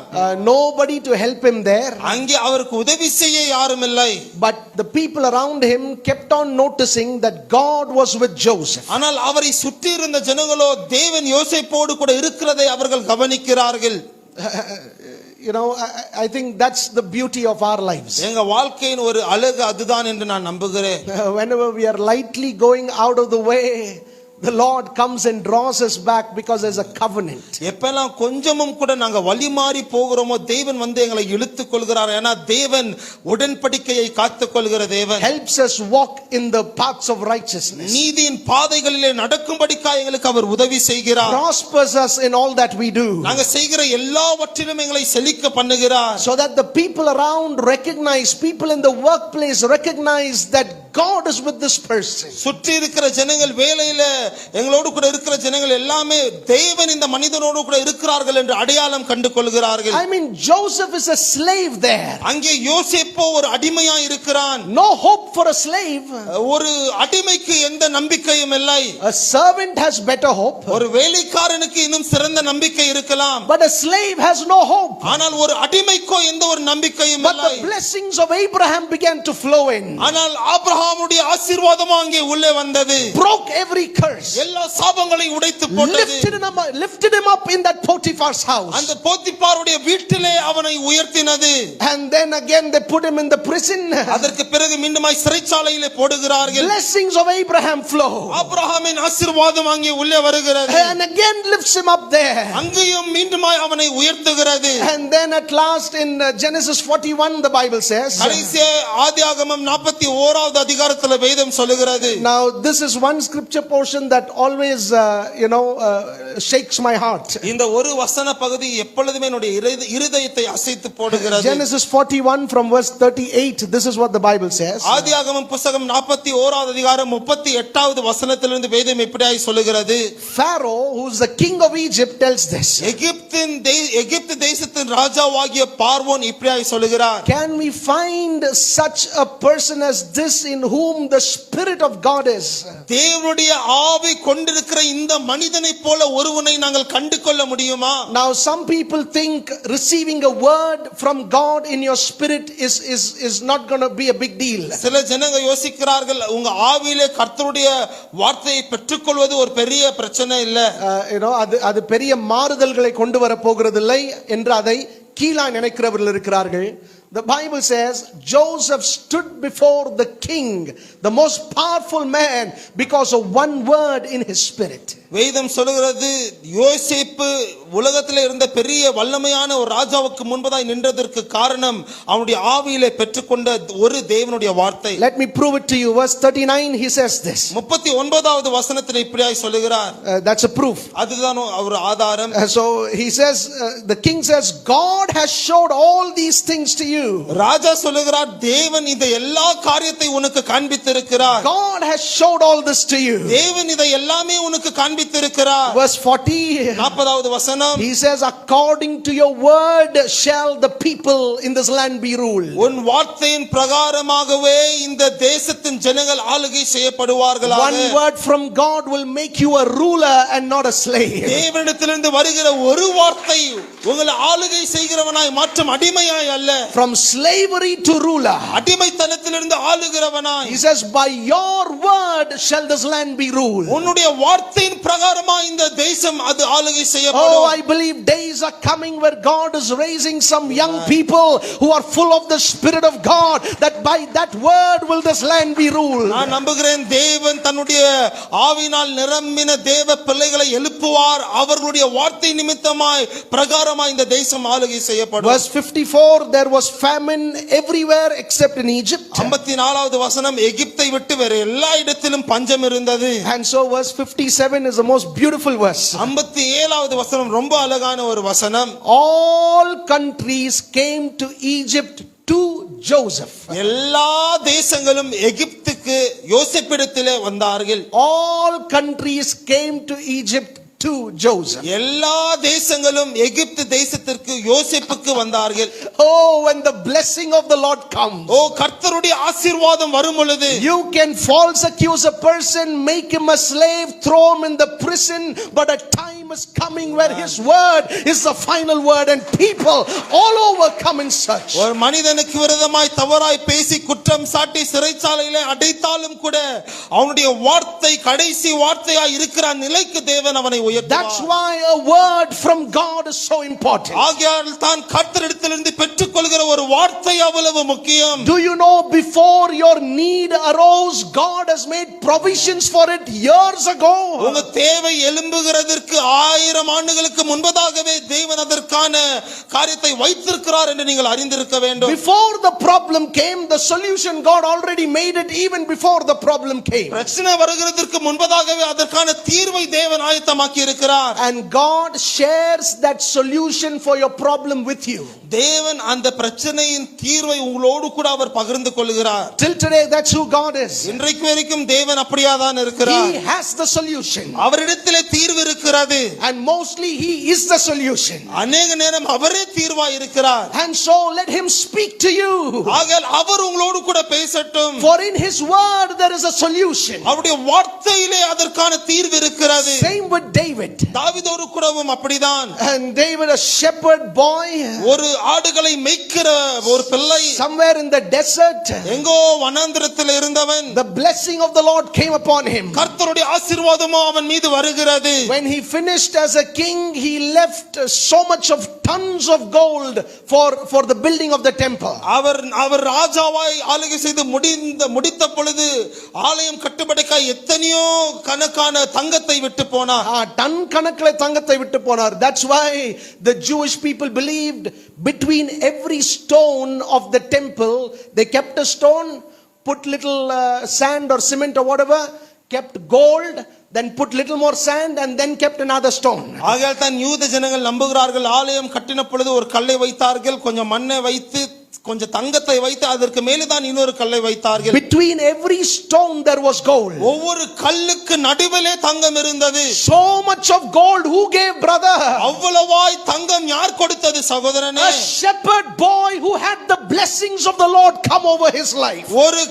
Nobody to help him there. அங்கே அவருக்கு உதவி செய்ய யாரும் இல்லை. But the people around him kept on noticing that God was with Joseph. ஆனால் அவரை சுற்றி இருந்த ஜனங்களோ தேவன் யோசேப்போடு கூட இருக்கிறதை அவர்கள் கவனிக்கிறார்கள். I think that's the beauty of our lives. எங்க வாழ்க்கையின் ஒரு அழகு அதுதான் என்று நான் நம்புகிறேன். Whenever we are lightly going out of the way, the Lord comes and draws us back because there's a covenant. எப்பெல்லாம் கொஞ்சமும் கூட நாங்க வழி மாறி போகிறோமோ தேவன் வந்து எங்களை இழுத்துக் கொள்கிறார். ஏன்னா தேவன் உடன்படிக்கையை காத்துக்கொள்கிற தேவன். Helps us walk in the paths of righteousness. நீதியின் பாதைகளிலே நடக்கும்படிக்காக எங்களுக்கு அவர் உதவி செய்கிறார். Prospers us in all that we do. நாங்க செய்கிற எல்லாவற்றிலும் எங்களை செழிக்க பண்ணுகிறார். So that the people around recognize, people in the workplace recognize that God is with this person. சுற்றி இருக்கிற ஜனங்கள், வேலையில எங்களோடு கூட இருக்கிற ஜனங்கள் எல்லாமே தேவன் இந்த மனிதனோடு கூட இருக்கிறார்கள் என்று அடையாளம் கண்டு கொள்கிறார்கள். I mean, Joseph is a slave there. அங்கே யோசேப்போ ஒரு அடிமையா இருக்கிறான். No hope for a slave. ஒரு அடிமைக்கு எந்த நம்பிக்கையும் இல்லை. A servant has better hope. ஒரு வேலைக்காரனுக்கு இன்னும் சிறந்த நம்பிக்கை இருக்கலாம். But a slave has no hope. ஆனால் ஒரு அடிமைக்கோ எந்த ஒரு நம்பிக்கையும் But இல்லை. the blessings of Abraham began to flow in. ஆனால் ஆபிரகாமுடைய ஆசீர்வாதம் அங்கே உள்ளே வந்தது. Broke every curse. எல்லா சாபங்களையும் உடைத்து போட்டது. Lifted him up in that Potiphar's house. அந்த போத்திபாருடைய வீட்டிலே அவனை உயர்த்தினது. And then again they put him in the prison. அதற்கு பிறகு மீண்டுமாய் சிறைச்சாலையிலே போடுகிறார்கள். Blessings of Abraham flow. ஆபிரகாமின் ஆசீர்வாதம் அங்கே உள்ளே வருகிறது. And again lifts him up there. அங்கேயும் மீண்டுமாய் அவனை உயர்த்துகிறது. And then at last in Genesis 41 the Bible says. கடைசியா ஆதியாகமம் 41வது அதிகாரத்துல வேதம் சொல்லுகிறது. Now this is one scripture portion that always shakes my heart. இந்த ஒரு வசன பகுதி எப்பொழுதுமே என்னுடைய இருதயத்தை அசைத்து போடுகிறது. Genesis 41 from verse 38, this is what the Bible says. ஆதியாகமம் புத்தகம் 41வது அதிகாரம் 38வது வசனத்திலிருந்து வேதம் இப்படியாய் சொல்லுகிறது. Pharaoh, who is the king of Egypt, tells this. எகிப்து தேசத்தின் ராஜாவாகிய பார்வோன் இப்படியாய் சொல்லுகிறார். Can we find such a person as this in whom the spirit of God is? தேவனுடைய ஆவி கொண்டிருக்கிற இந்த மனிதனை போல ஒருவனை நாங்கள் கண்டு கொள்ள முடியுமா? Now some people think receiving a word from God in your spirit is not going to be a big deal. சில ஜனங்க யோசிக்கிறார்கள், உங்க ஆவியிலே கர்த்தருடைய வார்த்தையை பெற்றுக்கொள்வது ஒரு பெரிய பிரச்சனை இல்ல. அது பெரிய மாறுதல்களை கொண்டு வர போகிறதில்லை என்று அதை கீழா நினைக்கிறவர்கள் இருக்கிறார்கள். The Bible says Joseph stood before the king, the most powerful man, because of one word in his spirit. வேதம் சொல்கிறது, யோசேப்பு உலகத்தில் இருந்த பெரிய வல்லமையான ஒரு ராஜாவுக்கு முன்பதாய் நின்றதற்கு காரணம் அவனுடைய ஆவியிலே பெற்றுக்கொண்ட ஒரு தேவனுடைய வார்த்தை. Let me prove it to you. Verse 39 he says this. 39வது வசனத்தில் இப்படியாய் சொல்லுகிறார். That's a proof. அதுதான் ஒரு ஆதாரம். So he says, the king says, God has showed all these things to you. you. ராஜா சொல்லுகிறார் தேவன் இந்த எல்லா காரியத்தை உனக்கு காண்பித்திருக்கிறார். God has showed all this to you. தேவன் இதை எல்லாமே உனக்கு காண்பித்திருக்கிறார். Verse 40. 40வது வசனம். He says, according to your word shall the people in this land be ruled. உன் வார்த்தையின் பிரகாரமாகவே இந்த தேசத்தின் ஜனங்கள் ஆளுகை செய்யப்படுவார்களாக. One word from God will make you a ruler and not a slave. தேவனிடத்திலிருந்து வருகிற ஒரு வார்த்தை உங்களை ஆளுகை செய்கிறவனாய் மாற்றும், அடிமையாய் அல்ல. From slavery to ruler. அடிமைத்தனத்திலிருந்து ஆளுகிறவனாய். He says, by your word shall this land be ruled. உன்னுடைய வார்த்தையின் பிரகாரமாய் இந்த தேசம் அது ஆளுகை செய்யப்படும். Oh, I believe days are coming where God is raising some young people who are full of the Spirit of God, that by that word will this land be ruled. நான் நம்புகிறேன் தேவன் தன்னுடைய ஆவியினால் நிரம்பின தேவ பிள்ளைகளை எழுப்புவார். அவர்களுடைய வார்த்தை நிமித்தமாய் பிரகாரமாய் இந்த தேசம் ஆளுகை செய்யப்படும். Verse 54, there was famine everywhere except in Egypt. 54வது வசனம், எகிப்தை விட்டு வேற எல்லா இடத்திலும் பஞ்சம் இருந்தது. And so verse 57 is the most beautiful verse. 57வது வசனம் ரொம்ப அழகான ஒரு வசனம். All countries came to Egypt to Joseph. எல்லா தேசங்களும் எகிப்துக்கு யோசேப்பிடத்திலே வந்தார்கள். All countries came to Egypt to Joseph. எல்லா தேசங்களும் எகிப்து தேசத்திற்கு யோசேப்புக்கு வந்தார்கள். Oh, when the blessing of the Lord comes. ஓ கர்த்தருடைய ஆசீர்வாதம் வரும் பொழுது You can false accuse a person, make him a slave, throw him in the prison, but a time is coming where his word is the final word and people all over come in search. ஒரு மனிதனுக்கு விரோதமாய் தவறாய் பேசி குற்றம் சாட்டி சிறைச்சாலையிலே அடைத்தாலும் கூட அவனுடைய வார்த்தை கடைசி வார்த்தையாய் இருக்கிற நிலைக்கு தேவன் அவனை உயர்த்துவார். That's why a word from God is so important. ஆகையால் தான் கர்த்தரிடத்திலிருந்து பெற்றுக்கொள்கிற ஒரு வார்த்தை அவ்வளவு முக்கியம். Do you know, before your need arose, God has made provisions for it years ago. உங்க தேவை எழும்புகிறதற்கு 1000 ஆண்டுகளுக்கு முன்பதாகவே தேவன் அதற்கான காரியத்தை வைத்திருக்கிறார் என்று நீங்கள் அறிந்திருக்க வேண்டும். Before the problem came, the solution God already made it even before the problem came. பிரச்சனை வருகிறதற்கு முன்பதாகவே அதற்கான தீர்வை தேவன் ஆயத்தமாக்கி இருக்கிறார். And God shares that solution for your problem with you. தேவன் அந்த பிரச்சனையின் தீர்வை உங்களோடு கூட அவர் பகிர்ந்து கொள்கிறார். Till today, that's who God is. இன்றைக்கு வரைக்கும் தேவன் அப்படியாதான் இருக்கிறார். He has the solution. அவரிடத்திலே தீர்வு இருக்கிறது. And mostly He is the solution. அநேக நேரம் அவரே தீர்வாய் இருக்கிறார். And so let Him speak to you. ஆகையால் அவர் உங்களோடு கூட பேசட்டும். For in His word there is a solution. அவருடைய வார்த்தையிலே அதற்கான தீர்வு இருக்கிறது. Same with David. தாவீதோடு கூடவும் அப்படிதான். And David, a shepherd boy, ஒரு ஆடுகளை மேய்க்கிற ஒரு பிள்ளை, somewhere in the desert, எங்கோ வனாந்திரத்தில் இருந்தவன். the blessing of the Lord came upon him. கர்த்தருடைய ஆசீர்வாதம் அவன் மீது வருகிறது. When he finished as a king, he left so much of tons of gold for the building of the temple. அவர் ராஜாவாய் ஆளுகை செய்து முடித்த பொழுது ஆலயம் கட்டுப்படைக்க எத்தனையோ கணக்கான தங்கத்தை விட்டு போனார். டன் கணக்கில் தங்கத்தை விட்டு போனார். That's why the Jewish people believed between every stone of the temple they kept a stone, put little sand or cement or whatever, kept gold, then put little more sand and then kept another stone. ஆகையால் தான் யூத ஜனங்கள் நம்புகிறார்கள், ஆலயம் கட்டின பொழுது ஒரு கல்லை வைத்தார்கள், கொஞ்சம் மண்ணை வைத்து கொஞ்சம் தங்கத்தை வைத்து அதற்கு மேலே தான் இன்னொரு கல்லை வைத்தார்கள். Between every stone there was gold. ஒவ்வொரு கல்லுக்கு நடுவிலே தங்கம் இருந்தது. So much of gold, who gave, brother? அவ்வளவாய் தங்கம் யார் கொடுத்தது சகோதரனே? A shepherd boy who had the blessings of the Lord come over his life. ஒரு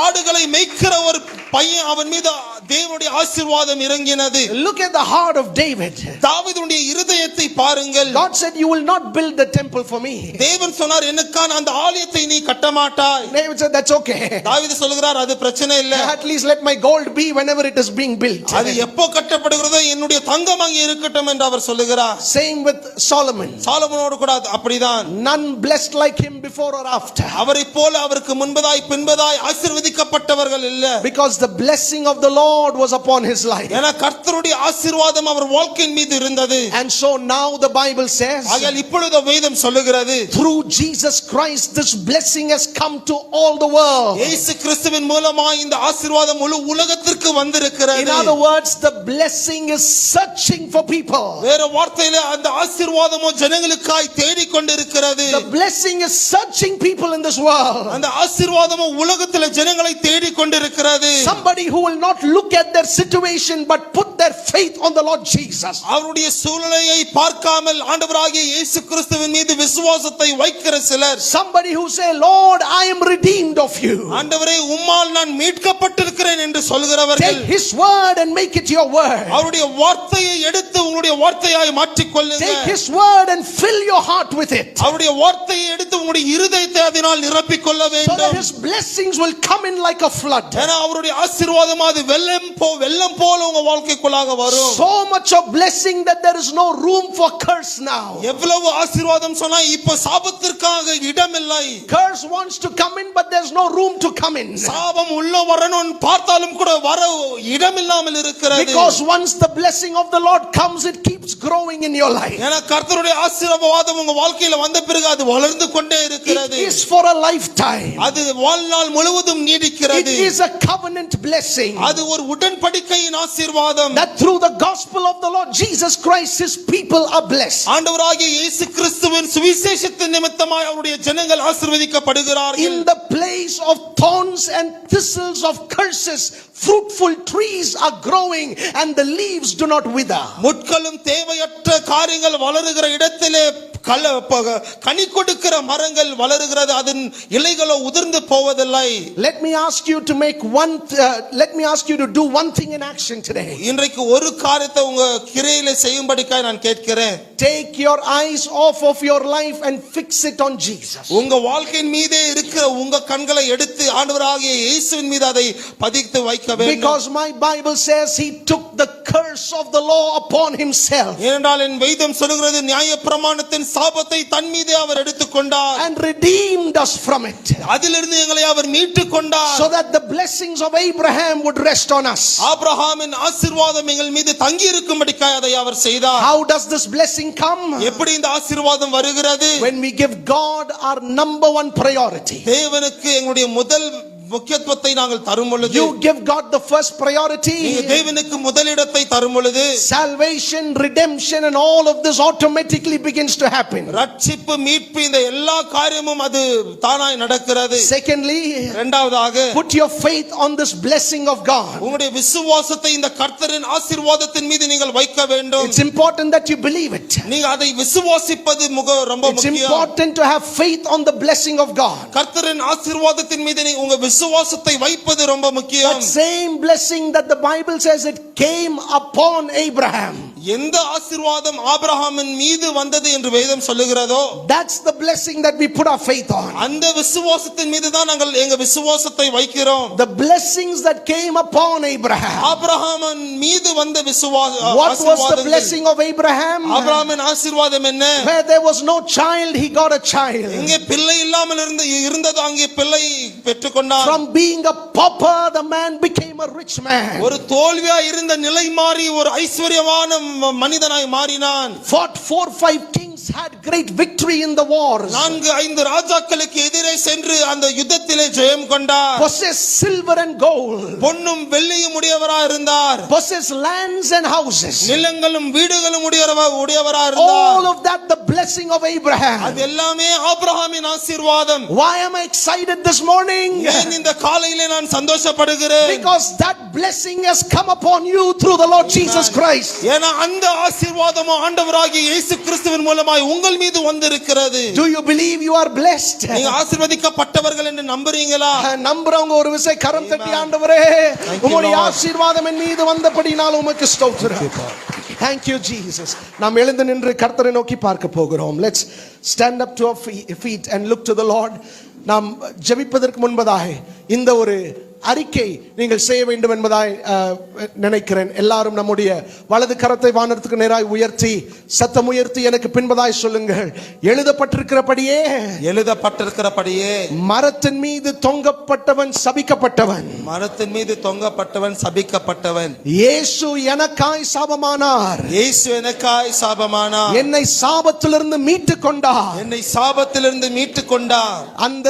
ஆடுகளை மேய்க்கிற ஒரு பையன், அவன் மீது தேவனுடைய ஆசீர்வாதம் இறங்கினது. Look at the heart of David. தாவீதுடைய இருதயத்தை பாருங்கள். God said, you will not build the temple for me. தேவன் சொன்னார், எனக்கான அந்த ஆலயத்தை நீ கட்ட மாட்டாய். David said, that's okay. தாவீது சொல்கிறார், அது பிரச்சனை இல்ல. At least let my gold be whenever it is being built. அது எப்போ கட்டப்படுகிறதோ என்னுடைய தங்கம் அங்கே இருக்கட்டும் என்று அவர் சொல்லுகிறார். Same with Solomon. சாலமோனோடு கூட அப்படிதான். None blessed like him before or after. அவரை போல அவருக்கு முன்பதாய் பின்பதாய் ஆசீர்வதிக்கப்பட்டவர்கள் இல்ல. Because the blessing of the Lord was upon his life. ஏனா கர்த்தருடைய ஆசீர்வாதம் அவர் வாழ்க்கையின் மீது இருந்தது. And so now the Bible says, ஆகையால் இப்பொழுது வேதம் சொல்லுகிறது, through Jesus Christ this blessing has come to all the world. இயேசு கிறிஸ்துவின் மூலமாய் இந்த ஆசீர்வாதம் முழு உலகத்திற்கு வந்திருக்கிறது. In other words, the blessing is searching for people. வேற வார்த்தையிலே அந்த ஆசீர்வாதமோ ஜனங்களுக்காய் தேடிக் கொண்டிருக்கிறது. The blessing is searching people in this world. அந்த ஆசீர்வாதமோ உலகத்திலே ஜனங்களை தேடிக் கொண்டிருக்கிறது. Somebody who will not look at their situation but put their faith on the Lord Jesus. அவருடைய சூழ்நிலையை பார்க்காமல் ஆண்டவராகிய இயேசு கிறிஸ்துவின் மீது விசுவாசத்தை வைக்கிற சிலர். Somebody who say, Lord, I am redeemed of you. ஆண்டவரே உம்மால் நான் மீட்கப்பட்டிருக்கிறேன் என்று சொல்கிறவர்கள். Take his word and make it your word. அவருடைய வார்த்தையை எடுத்து உங்களுடைய வார்த்தையாய் மாற்றிக் கொள்ளுங்க. Take his word and fill your heart with it. அவருடைய வார்த்தையை எடுத்து உங்களுடைய இருதயத்தை அதனால் நிரப்பிக் கொள்ள So that வேண்டும். his blessings will come in like a flood. ஏனா அவருடைய ஆசீர்வாதம் அது வெள்ளம் போல உங்க வாழ்க்கைக்குள்ளாக வரும். So much of blessing that there is no room for curse now. எவ்வளவு ஆசீர்வாதம் சொன்னா இப்ப சாபத்திற்காக இடமில்லை. Curse wants to come in but there's no room to come in. சாபம் உள்ள வரணும்னு பார்த்தாலும் கூட வர இடமில்லாமல் இருக்கிறது. Because once the blessing of the Lord comes, it keeps growing in your life. ஏனா கர்த்தருடைய ஆசீர்வாதம் உங்க வாழ்க்கையில வந்த பிறகு அது வளர்ந்து கொண்டே It இருக்கிறது. is for a lifetime. அது வாழ்நாள் முழுவதும் It நீடிக்கிறது. is a covenant blessing. அது ஒரு உடன்படிக்கையின் ஆசீர்வாதம். That through the gospel of the Lord Jesus Christ his people are blessed. ஆண்டவராகிய இயேசு கிறிஸ்துவின் சுவிசேஷத்தின் நிமித்தமாய் அவருடைய ஜனங்கள் ஆசீர்வதிக்கப்படுகிறார்கள். In the place of thorns and thistles of curses, fruitful trees are growing and the leaves do not wither. முட்களும் தேவையற்ற காரியங்கள் வளருகிற இடத்திலே கனி கொடுக்கிற மரங்கள் வளருகிறது, அதன் இலைகளோ உதிர்ந்து போவதில்லை. Let me ask you to do one thing in action today. இன்றைக்கு ஒரு காரியத்தை உங்க கிரியையிலே செய்யும்படிக்காய் நான் கேட்கிறேன். Take your eyes off of your life and fix it on Jesus. உங்க வாழ்க்கையின் மீதே இருக்கிற உங்க கண்களை எடுத்து ஆண்டவராகிய இயேசுவின் மீது அதை பதித்து வைக்க வேண்டும். Because my Bible says he took the curse of the law upon himself. ஏனென்றால் என் வேதம் சொல்கிறது நியாயப்பிரமாணத்தின் சாபத்தை தன் மீதே அவர் எடுத்துக்கொண்டார். And redeemed us from it. அதிலிருந்து எங்களை அவர் மீட்டுக் கொண்டார். So that the blessings of Abraham would rest on us. ஆபிரகாமின் ஆசீர்வாதம் எங்கள் மீது தங்கி இருக்கும்படிக்காய் அதை அவர் செய்தார். How does this blessing come? எப்படி இந்த ஆசீர்வாதம் வருகிறது? When we give God our number one priority. தேவனுக்கு எங்களுடைய முதல் முக்கியத்துவத்தை நாங்கள் தரும் பொழுது, you give God the first priority, நீங்க தேவனுக்கு முதலிடத்தை தரும் பொழுது, salvation, redemption and all of this automatically begins to happen. ரட்சிப்பு, மீட்பு, இந்த எல்லா காரியமும் அது தானாய் நடக்கிறது. Secondly, இரண்டாவதாக, put your faith on this blessing of God. உங்களுடைய விசுவாசத்தை இந்த கர்த்தரின் ஆசீர்வாதத்தின் மீது நீங்கள் வைக்க வேண்டும். It's important that you believe it. நீங்க அதை விசுவாசிப்பது ரொம்ப It's முக்கியம். important to have faith on the blessing of God. கர்த்தரின் ஆசீர்வாதத்தின் மீது நீங்க உங்க விசுவாசத்தை வைப்பது ரொம்ப முக்கியம். That same blessing that the Bible says it came upon Abraham. எந்த ஆசீர்வாதம் ஆபிரகாமின் மீது வந்தது என்று வேதம் சொல்லுகிறதோ, that's the blessing that we put our faith on. அந்த விசுவாசத்தின் மீது தான் நாங்கள் எங்க விசுவாசத்தை வைக்கிறோம். The blessings that came upon Abraham. ஆபிரகாமின் மீது வந்த விசுவாசம். What was the blessing of Abraham? ஆபிரகாமின் ஆசீர்வாதம் என்ன? Where there was no child, he got a child. இங்கே பிள்ளை இல்லாமல் இருந்தது, அங்கே பிள்ளை பெற்றுக்கொண்டார். From being a pauper, the man became a rich man. ஒரு தோல்வியா இருந்த நிலை மாறி ஒரு ஐஸ்வர்யமான மனிதனாய் மாறினான். Fought 4-5 kings, had great victory in the wars. 4-5 ராஜாக்களுக்கு எதிரே சென்று அந்த யுத்தத்திலே ஜெயம் கொண்டார். Possessed silver and gold. பொன்னும் வெள்ளியும் உடையவராய் இருந்தார். Possessed lands and houses. நிலங்களும் வீடுகளும் உடையவராய் இருந்தார். All of that the blessing of Abraham. அது எல்லாமே ஆபிரகாமின் ஆசீர்வாதம். Why am I excited this morning? ஏன் இந்த காலையிலே நான் சந்தோஷப்படுகிறேன்? Because that blessing has come upon you through the Lord Jesus Christ. ஏனா அந்த ஆசீர்வாதம் ஆண்டவராகிய இயேசு கிறிஸ்துவின் மூலமாய் உங்கள் மீது வந்திருக்கிறது. Do you believe you are blessed? நீங்க ஆசீர்வதிக்கப்பட்டவர்கள் என்று நம்புறீங்களா? நம்புறவங்க ஒரு விசை கரம் தட்டி ஆண்டவரே உம்முடைய ஆசீர்வாதம் என் மீது வந்தபடியால் உமக்கு ஸ்தோத்திரம். Thank you Jesus. நாம் எழுந்து நின்று கர்த்தரை நோக்கி பார்க்க போகிறோம். Let's stand up to our feet and look to the Lord. நாம் ஜெபிப்பதற்கு முன்பதாக இந்த ஒரு அறிக்கை நீங்கள் செய்ய வேண்டும் என்பதாய் நினைக்கிறேன். எல்லாரும் நம்முடைய வலது கரத்தை வானத்துக்கு நேராய் உயர்த்தி சத்தம் உயர்த்தி எனக்கு பின்பதாய் சொல்லுங்கள். எழுதப்பட்டிருக்கிறபடியே மரத்தின் மீது தொங்கப்பட்டவன் சபிக்கப்பட்டவன். மரத்தின் மீது தொங்கப்பட்டவன் சபிக்கப்பட்டவன். இயேசு எனக்காய் சாபமானார். இயேசு எனக்காய் சாபமானார். என்னை சாபத்திலிருந்து மீட்டுக் கொண்டார். என்னை சாபத்திலிருந்து மீட்டுக் கொண்டார். அந்த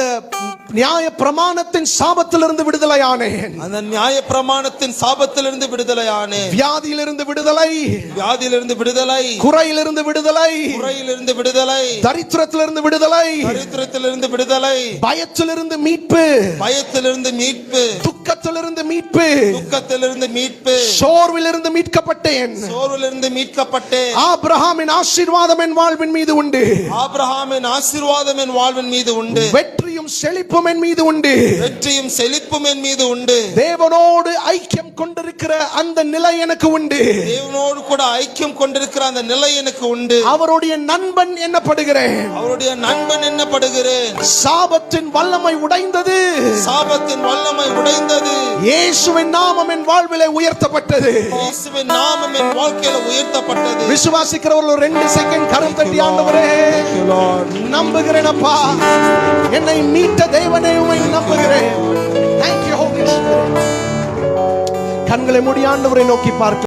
நியாய பிரமாணத்தின் சாபத்திலிருந்து விடுதலையானேன். அந்த நியாய பிரமாணத்தின் சாபத்திலிருந்து விடுதலையானேன். வியாதியிலிருந்து விடுதலை. வியாதியிலிருந்து விடுதலை. குறையிலிருந்து விடுதலை. குறையிலிருந்து விடுதலை. தரித்திரத்திலிருந்து விடுதலை. தரித்திரத்திலிருந்து விடுதலை. பயத்திலிருந்து மீட்பு. பயத்திலிருந்து மீட்பு. துக்கத்திலிருந்து மீட்பு. துக்கத்திலிருந்து மீட்பு. சோர்விலிருந்து மீட்கப்பட்டேன். சோர்விலிருந்து மீட்கப்பட்டேன். ஆபிரகாமின் ஆசீர்வாதம் என் வாழ்வின் மீது உண்டு. ஆபிரகாமின் ஆசீர்வாதம் என் வாழ்வின் மீது உண்டு. வெற்றியும் செழிப்பும் என் மீது உண்டு. வெற்றியும் செழிப்பும் என் மீது உண்டு. தேவனோடு ஐக்கியம் கொண்டிருக்கிற அந்த நிலை எனக்கு உண்டு. தேவனோடு கூட ஐக்கியம் கொண்டிருக்கிற அந்த நிலை எனக்கு உண்டு. அவருடைய நண்பன் என்னப்படுகிறேன். அவருடைய நண்பன் என்னப்படுகிறேன். சாபத்தின் வல்லமை உடைந்தது. சாபத்தின் வல்லமை உடைந்தது. இயேசுவின் நாமம் என் வாழ்விலே உயர்த்தப்பட்டது. இயேசுவின் நாமம் என் வாழ்க்கையில உயர்த்தப்பட்டது. விசுவாசிக்கிறவர்கள் ஒரு 2 செகண்ட் கரம் தட்டி ஆண்டவரே நம்புகிறேன் அப்பா, என்னை மீட்ட தேவனே உம்மை நம்புகிறேன். Thank you Holy Spirit. கண்களை மூடி ஆண்டவரை நோக்கி பார்க்க